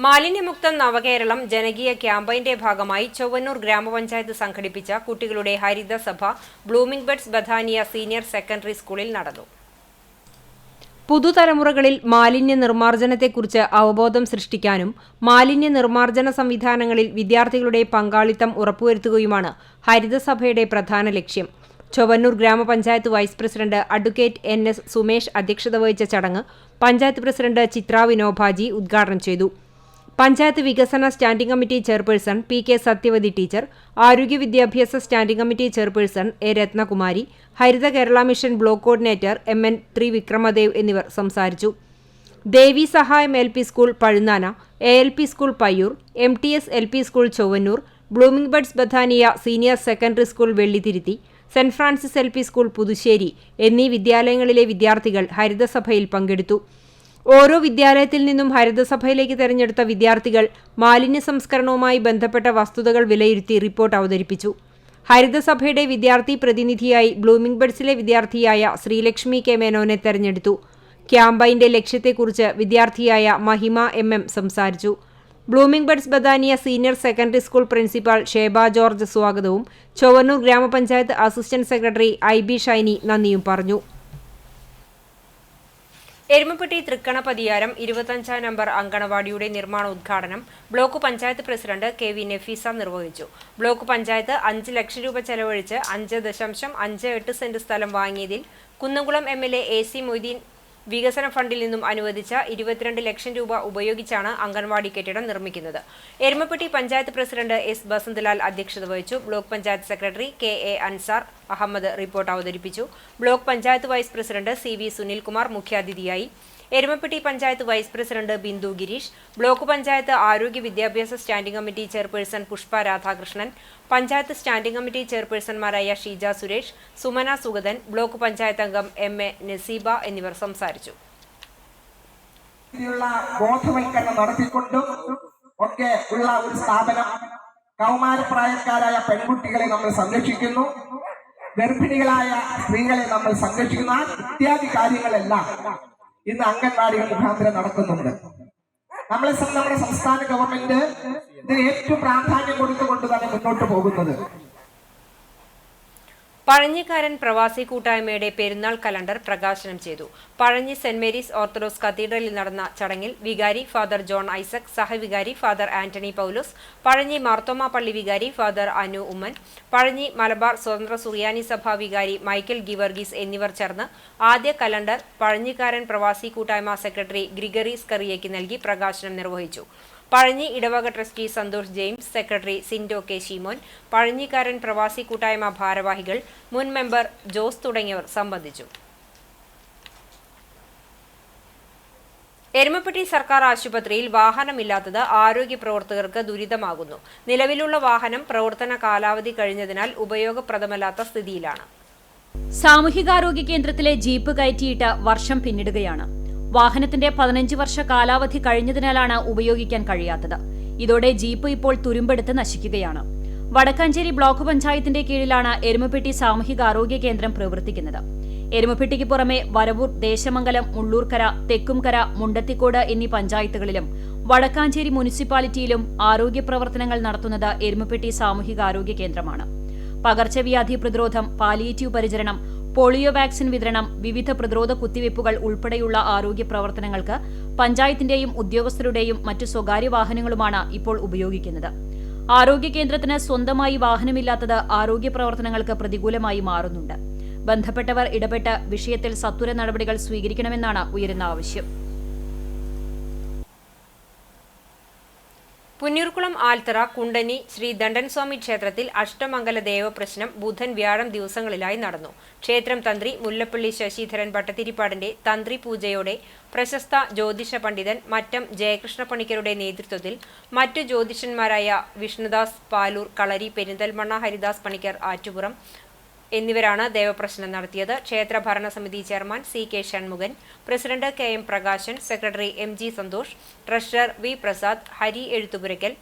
മാലിന്യമുക്തം നവകേരളം ജനകീയ ക്യാമ്പയിന്റെ ഭാഗമായി ചൊവ്വന്നൂർ ഗ്രാമപഞ്ചായത്ത് സംഘടിപ്പിച്ച കുട്ടികളുടെ ഹരിതസഭ blooming buds Bethania senior secondary സ്കൂളിൽ നടന്നു. പുതുതലമുറകളിൽ മാലിന്യ നിർമ്മാർജ്ജനത്തെക്കുറിച്ച് അവബോധം സൃഷ്ടിക്കാനും മാലിന്യ നിർമ്മാർജ്ജന സംവിധാനങ്ങളിൽ വിദ്യാർത്ഥികളുടെ പങ്കാളിത്തം ഉറപ്പുവരുത്തുകയുമാണ് ഹരിതസഭയുടെ പ്രധാന ലക്ഷ്യം. ചൊവ്വന്നൂർ ഗ്രാമപഞ്ചായത്ത് vice president advocate NS Sumesh അധ്യക്ഷത വഹിച്ച ചടങ്ങ് പഞ്ചായത്ത് പ്രസിഡന്റ് ചിത്ര വിനോഭാജി ഉദ്ഘാടനം ചെയ്തു. പഞ്ചായത്ത് വികസന standing committee chairperson PK Sathyavathi teacher, ആരോഗ്യ വിദ്യാഭ്യാസ standing committee chairperson A Rathnakumari, Haritha Kerala mission block coordinator MN Vikramadev എന്നിവർ സംസാരിച്ചു. Devi Sahayam LP school Pazhunnana, ALP school Payyur, MTS LP school Chowannur, blooming buds Bethania senior secondary school Vellithiruthi, Saint Francis LP school Puthussery എന്നീ വിദ്യാലയങ്ങളിലെ വിദ്യാർത്ഥികൾ ഹരിതസഭയിൽ പങ്കെടുത്തു. ഓരോ വിദ്യാലയത്തിൽ നിന്നും ഹരിതസഭയിലേക്ക് തെരഞ്ഞെടുത്ത വിദ്യാർത്ഥികൾ മാലിന്യ സംസ്കരണവുമായി ബന്ധപ്പെട്ട വസ്തുതകൾ വിലയിരുത്തി റിപ്പോർട്ട് അവതരിപ്പിച്ചു. ഹരിതസഭയുടെ വിദ്യാർത്ഥി പ്രതിനിധിയായി ബ്ലൂമിംഗ് ബഡ്സിലെ വിദ്യാർത്ഥിയായ ശ്രീലക്ഷ്മി K മേനോനെ തെരഞ്ഞെടുത്തു. ക്യാമ്പയിന്റെ ലക്ഷ്യത്തെക്കുറിച്ച് വിദ്യാർത്ഥിയായ മഹിമ MM സംസാരിച്ചു. Blooming buds Bethania senior secondary school principal Sheba George സ്വാഗതവും ചൊവ്വന്നൂർ ഗ്രാമപഞ്ചായത്ത് അസിസ്റ്റന്റ് സെക്രട്ടറി IB ഷൈനി നന്ദിയും പറഞ്ഞു. എരുമപ്പെട്ടി തൃക്കണപതിയാരം 25 നമ്പർ അങ്കണവാടിയുടെ നിർമ്മാണ ഉദ്ഘാടനം block panchayat president KV Nafeesa നിർവഹിച്ചു. ബ്ലോക്ക് പഞ്ചായത്ത് 5 ലക്ഷം രൂപ ചെലവഴിച്ച് 5.58 സെന്റ് സ്ഥലം വാങ്ങിയതിൽ കുന്നംകുളം MLA AC മൊയ്തീൻ വികസന ഫണ്ടിൽ നിന്നും അനുവദിച്ച 22 ലക്ഷം രൂപ ഉപയോഗിച്ചാണ് അംഗൻവാടി കെട്ടിടം നിർമ്മിക്കുന്നത്. എരുമപ്പെട്ടി പഞ്ചായത്ത് പ്രസിഡന്റ് S ബസന്തലാൽ അധ്യക്ഷത വഹിച്ചു. Block panchayat secretary KA Ansar Ahammed report അവതരിപ്പിച്ചു. Block panchayat vice president CV Sunilkumar മുഖ്യാതിഥിയായി. Erumapetty panchayat vice president Bindu Gireesh, block panchayat ആരോഗ്യ വിദ്യാഭ്യാസ standing committee chairperson Pushpa Radhakrishnan, panchayat standing committee ചെയർപേഴ്സൺമാരായ ഷീജ സുരേഷ്, സുമന സുഗതൻ, ബ്ലോക്ക് പഞ്ചായത്ത് അംഗം MA നസീബ എന്നിവർ സംസാരിച്ചു. ബോധവൽക്കരണം നടത്തിക്കൊണ്ടും ഒക്കെ ഉള്ള ഒരു സ്ഥാപനം. കൗമാരപ്രായക്കാരായ പെൺകുട്ടികളെ നമ്മൾ സംരക്ഷിക്കുന്നു, ഗർഭിണികളായ സ്ത്രീകളെ നമ്മൾ സംരക്ഷിക്കുന്ന ഇത്യാദി കാര്യങ്ങളെല്ലാം ഇന്ന് അംഗൻവാടികൾ മുഖാന്തരം നടക്കുന്നുണ്ട്. നമ്മുടെ സംസ്ഥാന ഗവൺമെന്റ് ഇതിന് ഏറ്റവും പ്രാധാന്യം കൊടുത്തുകൊണ്ട് തന്നെ മുന്നോട്ട് പോകുന്നത്. പഴഞ്ഞിക്കാരൻ പ്രവാസി കൂട്ടായ്മയുടെ പെരുന്നാൾ കലണ്ടർ പ്രകാശനം ചെയ്തു. പഴഞ്ഞി സെന്റ് മേരീസ് ഓർത്തഡോക്സ് കത്തീഡ്രലിൽ നടന്ന ചടങ്ങിൽ വികാരി ഫാദർ ജോൺ ഐസക്, സഹവികാരി ഫാദർ ആന്റണി പൗലോസ്, പഴഞ്ഞി മാർത്തോമ പള്ളി വികാരി ഫാദർ അനു ഉമ്മൻ, പഴഞ്ഞി മലബാർ സ്വതന്ത്ര സുറിയാനി സഭാ വികാരി മൈക്കൽ ഗിവർഗീസ് എന്നിവർ ചേർന്ന് ആദ്യ കലണ്ടർ പഴഞ്ഞിക്കാരൻ പ്രവാസി കൂട്ടായ്മ സെക്രട്ടറി ഗ്രിഗറി സ്കറിയയ്ക്ക് നൽകി പ്രകാശനം നിർവഹിച്ചു. പഴഞ്ഞി ഇടവക trustee Santhosh James, secretary Sindo K Sheemon, പഴഞ്ഞിക്കാരൻ പ്രവാസി കൂട്ടായ്മ ഭാരവാഹികൾ, മുൻ മെമ്പർ ജോസ് തുടങ്ങിയവർ സംബന്ധിച്ചു. എരുമപ്പെട്ടി സർക്കാർ ആശുപത്രിയിൽ വാഹനമില്ലാത്തത് ആരോഗ്യ പ്രവർത്തകർക്ക് ദുരിതമാകുന്നു. നിലവിലുള്ള വാഹനം പ്രവർത്തന കാലാവധി കഴിഞ്ഞതിനാൽ ഉപയോഗപ്രദമല്ലാത്ത സ്ഥിതിയിലാണ്. സാമൂഹികാരോഗ്യ കേന്ദ്രത്തിലെ ജീപ്പ് കയറ്റിയിട്ട് വർഷം പിന്നിടുകയാണ്. വാഹനത്തിന്റെ 15 വർഷ കാലാവധി കഴിഞ്ഞതിനാലാണ് ഉപയോഗിക്കാൻ കഴിയാത്തത്. ഇതോടെ ജീപ്പ് ഇപ്പോൾ തുരുമ്പെടുത്ത് നശിക്കുകയാണ്. വടക്കാഞ്ചേരി ബ്ലോക്ക് പഞ്ചായത്തിന്റെ കീഴിലാണ് എരുമപ്പെട്ടി സാമൂഹികാരോഗ്യ കേന്ദ്രം പ്രവർത്തിക്കുന്നത്. എരുമപ്പെട്ടിക്ക് പുറമെ വരവൂർ, ദേശമംഗലം, മുള്ളൂർക്കര, തെക്കുംകര, മുണ്ടത്തിക്കോട് എന്നീ പഞ്ചായത്തുകളിലും വടക്കാഞ്ചേരി മുനിസിപ്പാലിറ്റിയിലും ആരോഗ്യ പ്രവർത്തനങ്ങൾ നടത്തുന്നത് എരുമപ്പെട്ടി സാമൂഹികാരോഗ്യ കേന്ദ്രമാണ്. പകർച്ചവ്യാധി പ്രതിരോധം, പാലിയേറ്റീവ് പരിചരണം, പോളിയോ വാക്സിൻ വിതരണം, വിവിധ പ്രതിരോധ കുത്തിവയ്പ്പുകൾ ഉൾപ്പെടെയുള്ള ആരോഗ്യ പ്രവർത്തനങ്ങൾക്ക് പഞ്ചായത്തിന്റെയും ഉദ്യോഗസ്ഥരുടെയും മറ്റു സ്വകാര്യ വാഹനങ്ങളുമാണ് ഇപ്പോൾ ഉപയോഗിക്കുന്നത്. ആരോഗ്യ കേന്ദ്രത്തിന് സ്വന്തമായി വാഹനമില്ലാത്തത് ആരോഗ്യ പ്രവർത്തനങ്ങൾക്ക് പ്രതികൂലമായി മാറുന്നുണ്ട്. ബന്ധപ്പെട്ടവർ ഇടപെട്ട് വിഷയത്തിൽ സത്വര നടപടികൾ സ്വീകരിക്കണമെന്നാണ് ഉയരുന്ന ആവശ്യം. പുന്നൂർക്കുളം ആൽത്തറ കുണ്ടനി ശ്രീ ദണ്ഡൻസ്വാമി ക്ഷേത്രത്തിൽ അഷ്ടമംഗല ദേവപ്രശ്നം ബുധൻ വ്യാഴം ദിവസങ്ങളിലായി നടന്നു. ക്ഷേത്രം തന്ത്രി മുല്ലപ്പള്ളി ശശിധരൻ ഭട്ടതിരിപ്പാടിന്റെ തന്ത്രി പൂജയോടെ പ്രശസ്ത ജ്യോതിഷ പണ്ഡിതൻ മറ്റം ജയകൃഷ്ണ പണിക്കരുടെ നേതൃത്വത്തിൽ മറ്റു ജ്യോതിഷന്മാരായ വിഷ്ണുദാസ് പാലൂർ, കളരി, പെരിന്തൽമണ്ണ ഹരിദാസ് പണിക്കർ, ആറ്റുപുറം എന്നിവരാണ് ദേവപ്രശ്നം നടത്തിയത്. ക്ഷേത്ര ഭരണസമിതി chairman CK Shanmukhan, president KM Prakashan, secretary MG Santhosh, treasurer V Prasad, Hari Ezhuthupurakkal,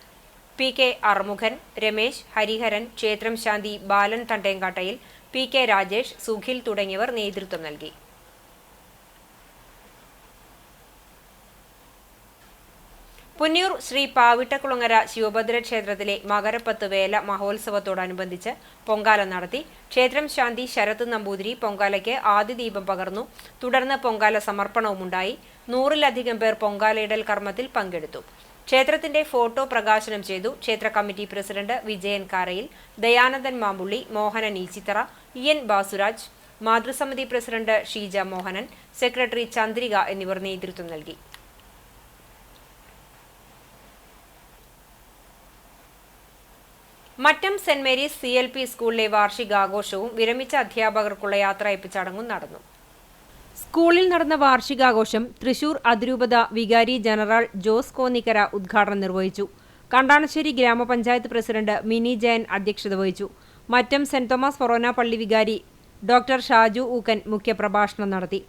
PK Arumukhan, Ramesh, Hariharan, ക്ഷേത്രം ശാന്തി ബാലൻ തണ്ടേങ്കാട്ടയിൽ, PK രാജേഷ്, സുഖിൽ തുടങ്ങിയവർ നേതൃത്വം നൽകി. പുന്നൂർ ശ്രീ പാവിട്ടക്കുളങ്ങര ശിവഭദ്ര ക്ഷേത്രത്തിലെ മകരപ്പത്ത് വേല മഹോത്സവത്തോടനുബന്ധിച്ച് പൊങ്കാല നടത്തി. ക്ഷേത്രം ശാന്തി ശരത് നമ്പൂതിരി പൊങ്കാലയ്ക്ക് ആദ്യ ദീപം പകർന്നു. തുടർന്ന് പൊങ്കാല സമർപ്പണവുമുണ്ടായി. 100-ലധികം പേർ പൊങ്കാലയിടൽ കർമ്മത്തിൽ പങ്കെടുത്തു. ക്ഷേത്രത്തിന്റെ ഫോട്ടോ പ്രകാശനം ചെയ്തു. ക്ഷേത്ര committee president Vijayan Karayil, Dayanandan Mampully, Mohanan Eechithara, E N. Basuraj, മാതൃസമിതി പ്രസിഡന്റ് ഷീജ മോഹനൻ, സെക്രട്ടറി ചന്ദ്രിക എന്നിവർ നേതൃത്വം നൽകി. മറ്റം സെന്റ് മേരീസ് CLP സ്കൂളിലെ വാർഷികാഘോഷവും വിരമിച്ച അധ്യാപകർക്കുള്ള യാത്രയയപ്പ് ചടങ്ങും നടന്നു. സ്കൂളിൽ നടന്ന വാർഷികാഘോഷം തൃശൂർ അതിരൂപത വികാരി ജനറൽ ജോസ് കോന്നിക്കര ഉദ്ഘാടനം നിർവഹിച്ചു. കണ്ടാണശ്ശേരി ഗ്രാമപഞ്ചായത്ത് പ്രസിഡന്റ് മിനി ജയൻ അധ്യക്ഷത വഹിച്ചു. മറ്റം സെന്റ് തോമസ് ഫൊറോന പള്ളി വികാരി ഡോക്ടർ ഷാജു ഊക്കൻ മുഖ്യപ്രഭാഷണം നടത്തി.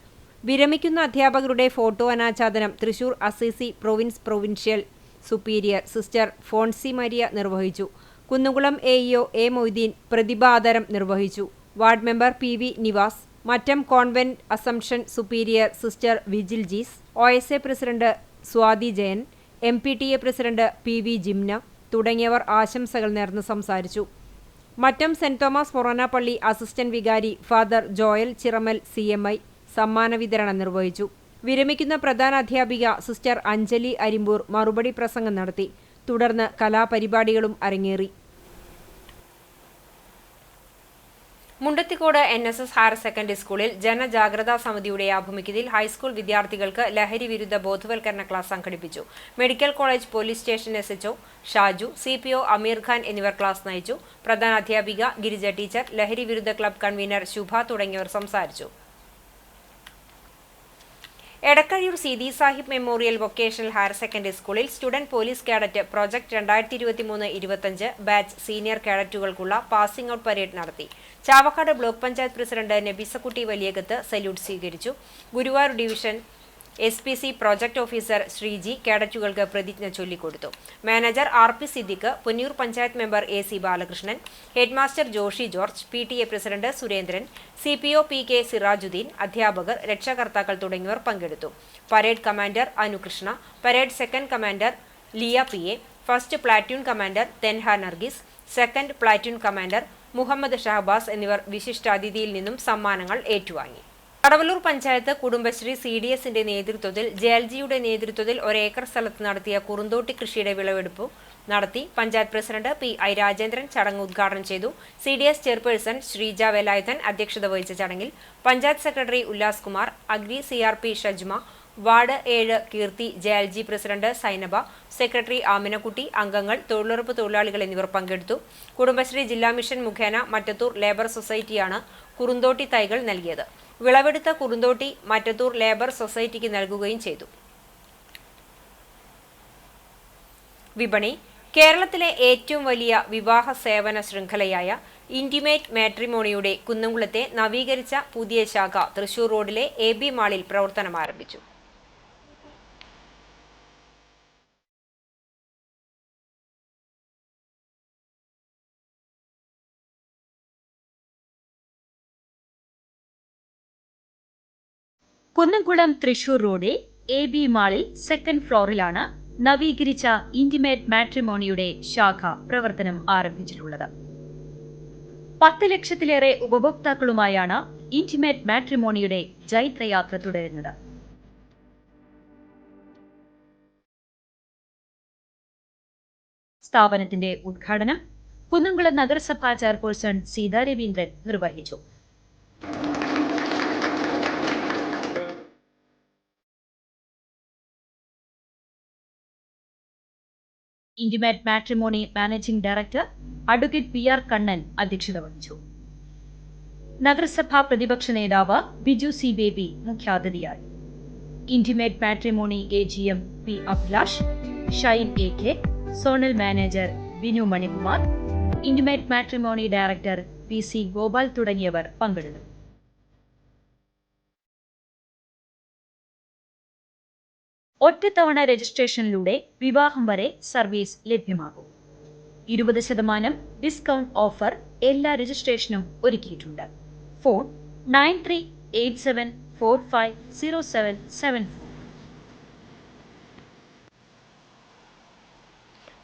വിരമിക്കുന്ന അധ്യാപകരുടെ ഫോട്ടോ അനാച്ഛാദനം Thrissur Assisi provincial superior sister Fonsy Maria നിർവഹിച്ചു. Kunnamkulam AEO A. മൊയ്തീൻ പ്രതിഭാദരം നിർവഹിച്ചു. Ward member PV Nivas, Mattam convent assumption superior sister Vigil Jees, OSA president Swathi Jayan, MPTA president PV Jimna തുടങ്ങിയവർ ആശംസകൾ നേർന്ന് സംസാരിച്ചു. മറ്റം സെന്റ് തോമസ് ഫൊറോന പള്ളി അസിസ്റ്റന്റ് വികാരി ഫാദർ ജോയൽ ചിറമൽ CMI സമ്മാന വിതരണം നിർവഹിച്ചു. വിരമിക്കുന്ന പ്രധാന അധ്യാപിക സിസ്റ്റർ അഞ്ജലി അരിമ്പൂർ മറുപടി പ്രസംഗം നടത്തി. തുടർന്ന് കലാപരിപാടികളും അരങ്ങേറി. മുണ്ടത്തിക്കോട് NSS ഹയർ സെക്കൻഡറി സ്കൂളിൽ ജനജാഗ്രതാ സമിതിയുടെ ആഭിമുഖ്യത്തിൽ ഹൈസ്കൂൾ വിദ്യാർത്ഥികൾക്ക് ലഹരി വിരുദ്ധ ബോധവൽക്കരണ ക്ലാസ് സംഘടിപ്പിച്ചു. Medical college police station SHO Shaju, CPO അമീർ ഖാൻ എന്നിവർ ക്ലാസ് നയിച്ചു. പ്രധാന അധ്യാപിക ഗിരിജ ടീച്ചർ, ലഹരി വിരുദ്ധ ക്ലബ് കൺവീനർ ശുഭ തുടങ്ങിയവർ സംസാരിച്ചു. Edakkazhiyur Seethi Sahib memorial vocational higher secondary സ്കൂളിൽ student police cadet project 2023-25 batch senior കേഡറ്റുകൾക്കുള്ള പാസിംഗ് ഔട്ട് പരേഡ് നടത്തി. Chavakkad block panchayat president Nabeesakutty Valiyakath salute സ്വീകരിച്ചു. Guruvayur division SPC project officer Sreeji കേഡറ്റുകൾക്ക് പ്രതിജ്ഞ ചൊല്ലിക്കൊടുത്തു. Manager RP Siddique, Punnur panchayat member AC Balakrishnan, headmaster Joshy George, PTA president Surendran, CPO PK Sirajudheen, അധ്യാപകർ, രക്ഷകർത്താക്കൾ തുടങ്ങിയവർ പങ്കെടുത്തു. Parade commander Anukrishna, parade second commander Liya PA, first platoon commander Thenha Nargees, second platoon commander Muhammed Shahabaz എന്നിവർ വിശിഷ്ടാതിഥിയിൽ നിന്നും സമ്മാനങ്ങൾ ഏറ്റുവാങ്ങി. കടവല്ലൂർ പഞ്ചായത്ത് കുടുംബശ്രീ CDSന്റെ നേതൃത്വത്തിൽ JLGയുടെ നേതൃത്വത്തിൽ 1 ഏക്കർ സ്ഥലത്ത് നടത്തിയ കുറുന്തോട്ടി കൃഷിയുടെ വിളവെടുപ്പ് നടത്തി. പഞ്ചായത്ത് പ്രസിഡന്റ് PI രാജേന്ദ്രൻ ചടങ്ങ് ഉദ്ഘാടനം ചെയ്തു. CDS ചെയർപേഴ്സൺ ശ്രീജ വേലായുധൻ അധ്യക്ഷത വഹിച്ച ചടങ്ങിൽ panchayat secretary Ullas Kumar, agri CRP Shajma, ward 7 Keerthi, JLG president Sainaba, secretary Aminakutty, അംഗങ്ങൾ, തൊഴിലുറപ്പ് തൊഴിലാളികൾ എന്നിവർ പങ്കെടുത്തു. കുടുംബശ്രീ ജില്ലാ മിഷൻ മുഖേന മറ്റത്തൂർ ലേബർ സൊസൈറ്റിയാണ് കുറുന്തോട്ടി തൈകൾ നൽകിയത്. വിളവെടുത്ത കുറുന്തോട്ടി മറ്റത്തൂർ ലേബർ സൊസൈറ്റിക്ക് നൽകുകയും ചെയ്തു. വിപണി. കേരളത്തിലെ ഏറ്റവും വലിയ വിവാഹ സേവന ശൃംഖലയായ ഇന്റിമേറ്റ് മാട്രിമോണിയുടെ കുന്നംകുളത്തെ നവീകരിച്ച പുതിയ ശാഖ തൃശൂർ റോഡിലെ AB മാളിൽ പ്രവർത്തനം ആരംഭിച്ചു. കുന്നംകുളം തൃശൂർ റോഡിൽ AB മാളിൽ സെക്കൻഡ് ഫ്ലോറിലാണ് നവീകരിച്ച ഇന്റിമേറ്റ് മാട്രിമോണിയുടെ ശാഖ പ്രവർത്തനം ആരംഭിച്ചിട്ടുള്ളത്. 10 ലക്ഷത്തിലേറെ ഉപഭോക്താക്കളുമായാണ് ഇന്റിമേറ്റ് മാട്രിമോണിയുടെ ജൈത്രയാത്ര തുടരുന്നത്. സ്ഥാപനത്തിന്റെ ഉദ്ഘാടനം കുന്നംകുളം നഗരസഭാ ചെയർപേഴ്സൺ സീതാ രവീന്ദ്രൻ നിർവഹിച്ചു. Intimate matrimony managing director advocate PR Kannan അധ്യക്ഷത വഹിച്ചു. നഗരസഭാ പ്രതിപക്ഷ നേതാവ് ബിജു C. ബേബി മുഖ്യാതിഥിയായി. Intimate matrimony AGM P. Abhilash, Shine AK, zonal manager Binu Manikumar, intimate matrimony director PC. Gopal തുടങ്ങിയവർ പങ്കെടുത്തു. ഒറ്റത്തവണ രജിസ്ട്രേഷനിലൂടെ വിവാഹം വരെ സർവീസ് ലഭ്യമാകും. 20% ഡിസ്കൗണ്ട് ഓഫർ എല്ലാ രജിസ്ട്രേഷനും ഒരുക്കിയിട്ടുണ്ട്. ഫോൺ 9387450774.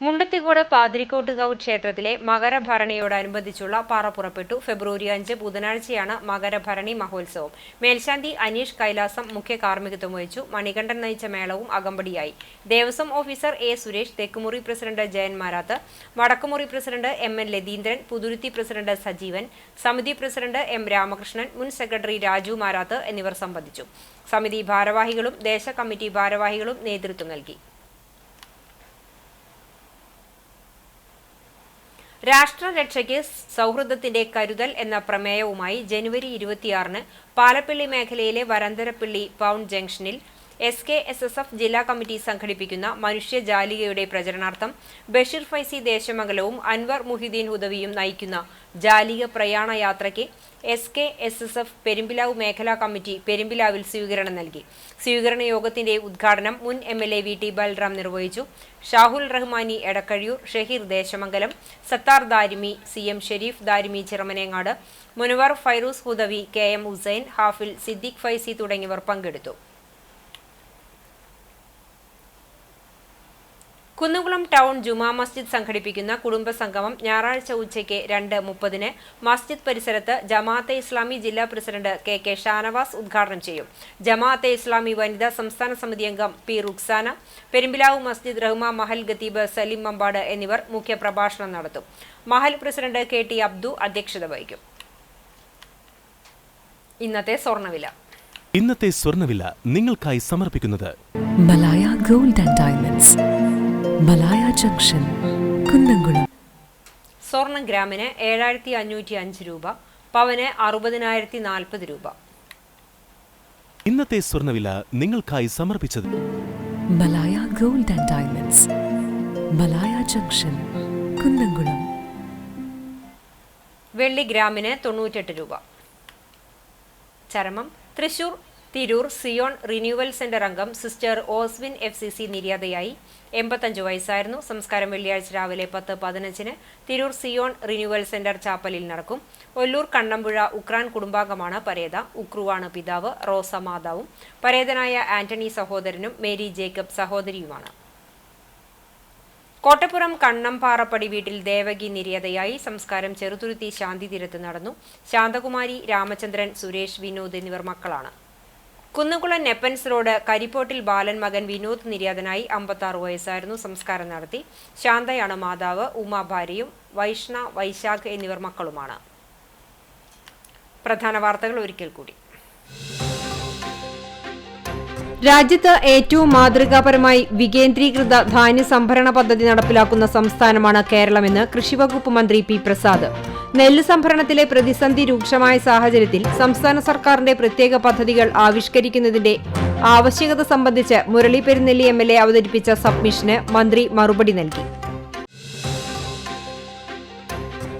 മുണ്ടത്തിക്കോട് പാതിരിക്കോട്ടുകാവ് ക്ഷേത്രത്തിലെ മകരഭരണിയോടനുബന്ധിച്ചുള്ള പാറ പുറപ്പെട്ടു. ഫെബ്രുവരി 5 ബുധനാഴ്ചയാണ് മകരഭരണി മഹോത്സവം. മേൽശാന്തി അനീഷ് കൈലാസം മുഖ്യ കാർമ്മികത്വം വഹിച്ചു. മണികണ്ഠൻ നയിച്ച മേളവും അകമ്പടിയായി. Devaswom officer A Suresh, Thekkumuri president Jayan Marath, Vadakkumuri president M N. Latheendran, Puthuruthi president Sajeevan, സമിതി പ്രസിഡന്റ് എം. രാമകൃഷ്ണൻ, മുൻ സെക്രട്ടറി രാജു മാരാത്ത് എന്നിവർ സംബന്ധിച്ചു. സമിതി ഭാരവാഹികളും ദേശ കമ്മിറ്റി ഭാരവാഹികളും നേതൃത്വം നൽകി. രാഷ്ട്രരക്ഷയ്ക്ക് സൗഹൃദത്തിന്റെ കരുതൽ എന്ന പ്രമേയവുമായി ജനുവരി 26-ന് പാലപ്പിള്ളി മേഖലയിലെ വരന്തരപ്പിള്ളി പൗണ്ട് ജംഗ്ഷനിൽ SKSSF ജില്ലാ കമ്മിറ്റി സംഘടിപ്പിക്കുന്ന മനുഷ്യജാലികയുടെ പ്രചരണാർത്ഥം ബഷീർ ഫൈസി ദേശമംഗലവും അൻവർ മുഹിദ്ദീൻ ഹുദവിയും നയിക്കുന്ന ജാലിക പ്രയാണ യാത്രയ്ക്ക് SKSSF പെരുമ്പിലാവ് മേഖലാ കമ്മിറ്റി പെരുമ്പിലാവിൽ സ്വീകരണം നൽകി. സ്വീകരണ യോഗത്തിന്റെ ഉദ്ഘാടനം മുൻ MLA VT ബൽറാം നിർവഹിച്ചു. ഷാഹുൽ റഹ്മാനി എടക്കഴിയൂർ, ഷഹീർ ദേശമംഗലം, സത്താർ ദാരിമി, CM ഷെരീഫ് ദാരിമി ചിറമനേങ്ങാട്, മുനവർ ഫൈറൂസ് ഹുദവി, KM ഹുസൈൻ, ഹാഫിൽ, സിദ്ദിഖ് ഫൈസി തുടങ്ങിയവർ പങ്കെടുത്തു. കുന്നുകുളം ടൗൺ ജുമാ മസ്ജിദ് സംഘടിപ്പിക്കുന്ന കുടുംബസംഗമം ഞായറാഴ്ച ഉച്ചയ്ക്ക് 2:30-ന് മസ്ജിദ് പരിസരത്ത് ജമാഅത്തെ ഇസ്ലാമി ജില്ലാ പ്രസിഡന്റ് KK ഷാനവാസ് ഉദ്ഘാടനം ചെയ്യും. ജമാഅത്തെ ഇസ്ലാമി വനിതാ സംസ്ഥാന സമിതി അംഗം P. റുക്സാന, പെരുമ്പിലാവ് മസ്ജിദ് റഹ്മ മഹൽ ഖത്തീബ് സലിം മമ്പാട് എന്നിവർ മുഖ്യ പ്രഭാഷണം നടത്തും. മഹൽ പ്രസിഡന്റ് KT അബ്ദു അധ്യക്ഷത വഹിക്കും. ഇന്നത്തെ സ്വർണ്ണവില നിങ്ങൾക്കായി സമർപ്പിക്കുന്നത് Malaya gold and diamonds, Malaya junction, Kunnamkulam. സ്വർണം ഗ്രാമിന് 7505 രൂപ, പവന് 60,040 രൂപ. ഇന്നത്തെ സ്വർണ്ണവില നിങ്ങൾക്കായി സമർപ്പിച്ചത് Malaya gold and diamonds, Malaya junction, Kunnamkulam. വെള്ളി ഗ്രാമിന് 98 രൂപ. ചരമം Thrissur Tirur Zion renewal centre അംഗം സിസ്റ്റർ ഓസ്വിൻ FCC നിര്യാതയായി. 85 വയസ്സായിരുന്നു. സംസ്കാരം വെള്ളിയാഴ്ച രാവിലെ 10:15-ന് തിരൂർ സിയോൺ റിന്യൂവൽ സെന്റർ ചാപ്പലിൽ നടക്കും. ഒല്ലൂർ കണ്ണമ്പുഴ ഉക്രാൻ കുടുംബാംഗമാണ് പരേത. ഉക്രുവാണ് പിതാവ്, റോസ മാതാവും. പരേതനായ ആന്റണി സഹോദരനും മേരി ജേക്കബ് സഹോദരിയുമാണ്. കോട്ടപ്പുറം കണ്ണംപാറപ്പടി വീട്ടിൽ ദേവകി നിര്യാതയായി. സംസ്കാരം ചെറുതുരുത്തി ശാന്തിതീരത്ത് നടന്നു. ശാന്തകുമാരി, രാമചന്ദ്രൻ, സുരേഷ്, വിനോദ് എന്നിവർ മക്കളാണ്. കുന്നംകുളം നെപ്പൻസ് റോഡ് കരിപ്പോട്ടിൽ ബാലൻ മകൻ വിനോദ് നിര്യാതനായി. 56 വയസ്സായിരുന്നു. സംസ്കാരം നടത്തി. ശാന്തയാണ് മാതാവ്. ഉമ ഭാര്യയും. വൈഷ്ണ, വൈശാഖ് എന്നിവർ മക്കളുമാണ്. പ്രധാന വാർത്തകൾ ഒരിക്കൽ കൂടി. രാജ്യത്ത് ഏറ്റവും മാതൃകാപരമായി വികേന്ദ്രീകൃത ധാന്യ സംഭരണ പദ്ധതി നടപ്പിലാക്കുന്ന സംസ്ഥാനമാണ് കേരളമെന്ന് കൃഷിവകുപ്പ് മന്ത്രി P. പ്രസാദ്. നെല്ല് സംഭരണത്തിലെ പ്രതിസന്ധി രൂക്ഷമായ സാഹചര്യത്തിൽ സംസ്ഥാന സർക്കാരിന്റെ പ്രത്യേക പദ്ധതികൾ ആവിഷ്കരിക്കുന്നതിന്റെ ആവശ്യകത സംബന്ധിച്ച് മുരളി പെരുന്നെല്ലി MLA അവതരിപ്പിച്ച സബ്മിഷന് മന്ത്രി മറുപടി നൽകി.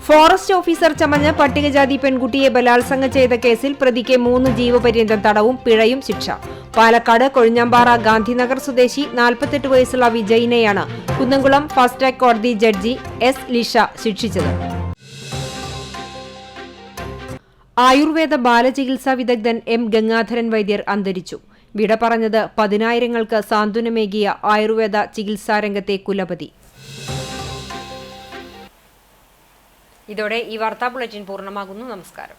ഫോറസ്റ്റ് ഓഫീസർ ചമഞ്ഞ് പട്ടികജാതി പെൺകുട്ടിയെ ബലാത്സംഗം ചെയ്ത കേസിൽ പ്രതിക്ക് 3 ജീവപര്യന്തം തടവും പിഴയും ശിക്ഷ. പാലക്കാട് കൊഴിഞ്ഞാമ്പാറ ഗാന്ധിനഗർ സ്വദേശി 48 വയസ്സുള്ള വിജയിനെയാണ് കുന്നംകുളം ഫാസ്റ്റ് ട്രാക്ക് കോടതി ജഡ്ജി S. ലിഷ ശിക്ഷിച്ചത്. ആയുർവേദ ബാലചികിത്സാ വിദഗ്ധൻ M. ഗംഗാധരൻ വൈദ്യർ അന്തരിച്ചു. വിട പറഞ്ഞത് 10,000-ങ്ങൾക്ക് സാന്ത്വനമേകിയ ആയുർവേദ ചികിത്സാരംഗത്തെ കുലപതി. ഇതോടെ ഈ വാർത്താ ബുള്ളറ്റിൻ പൂർണ്ണമാകുന്നു. നമസ്കാരം.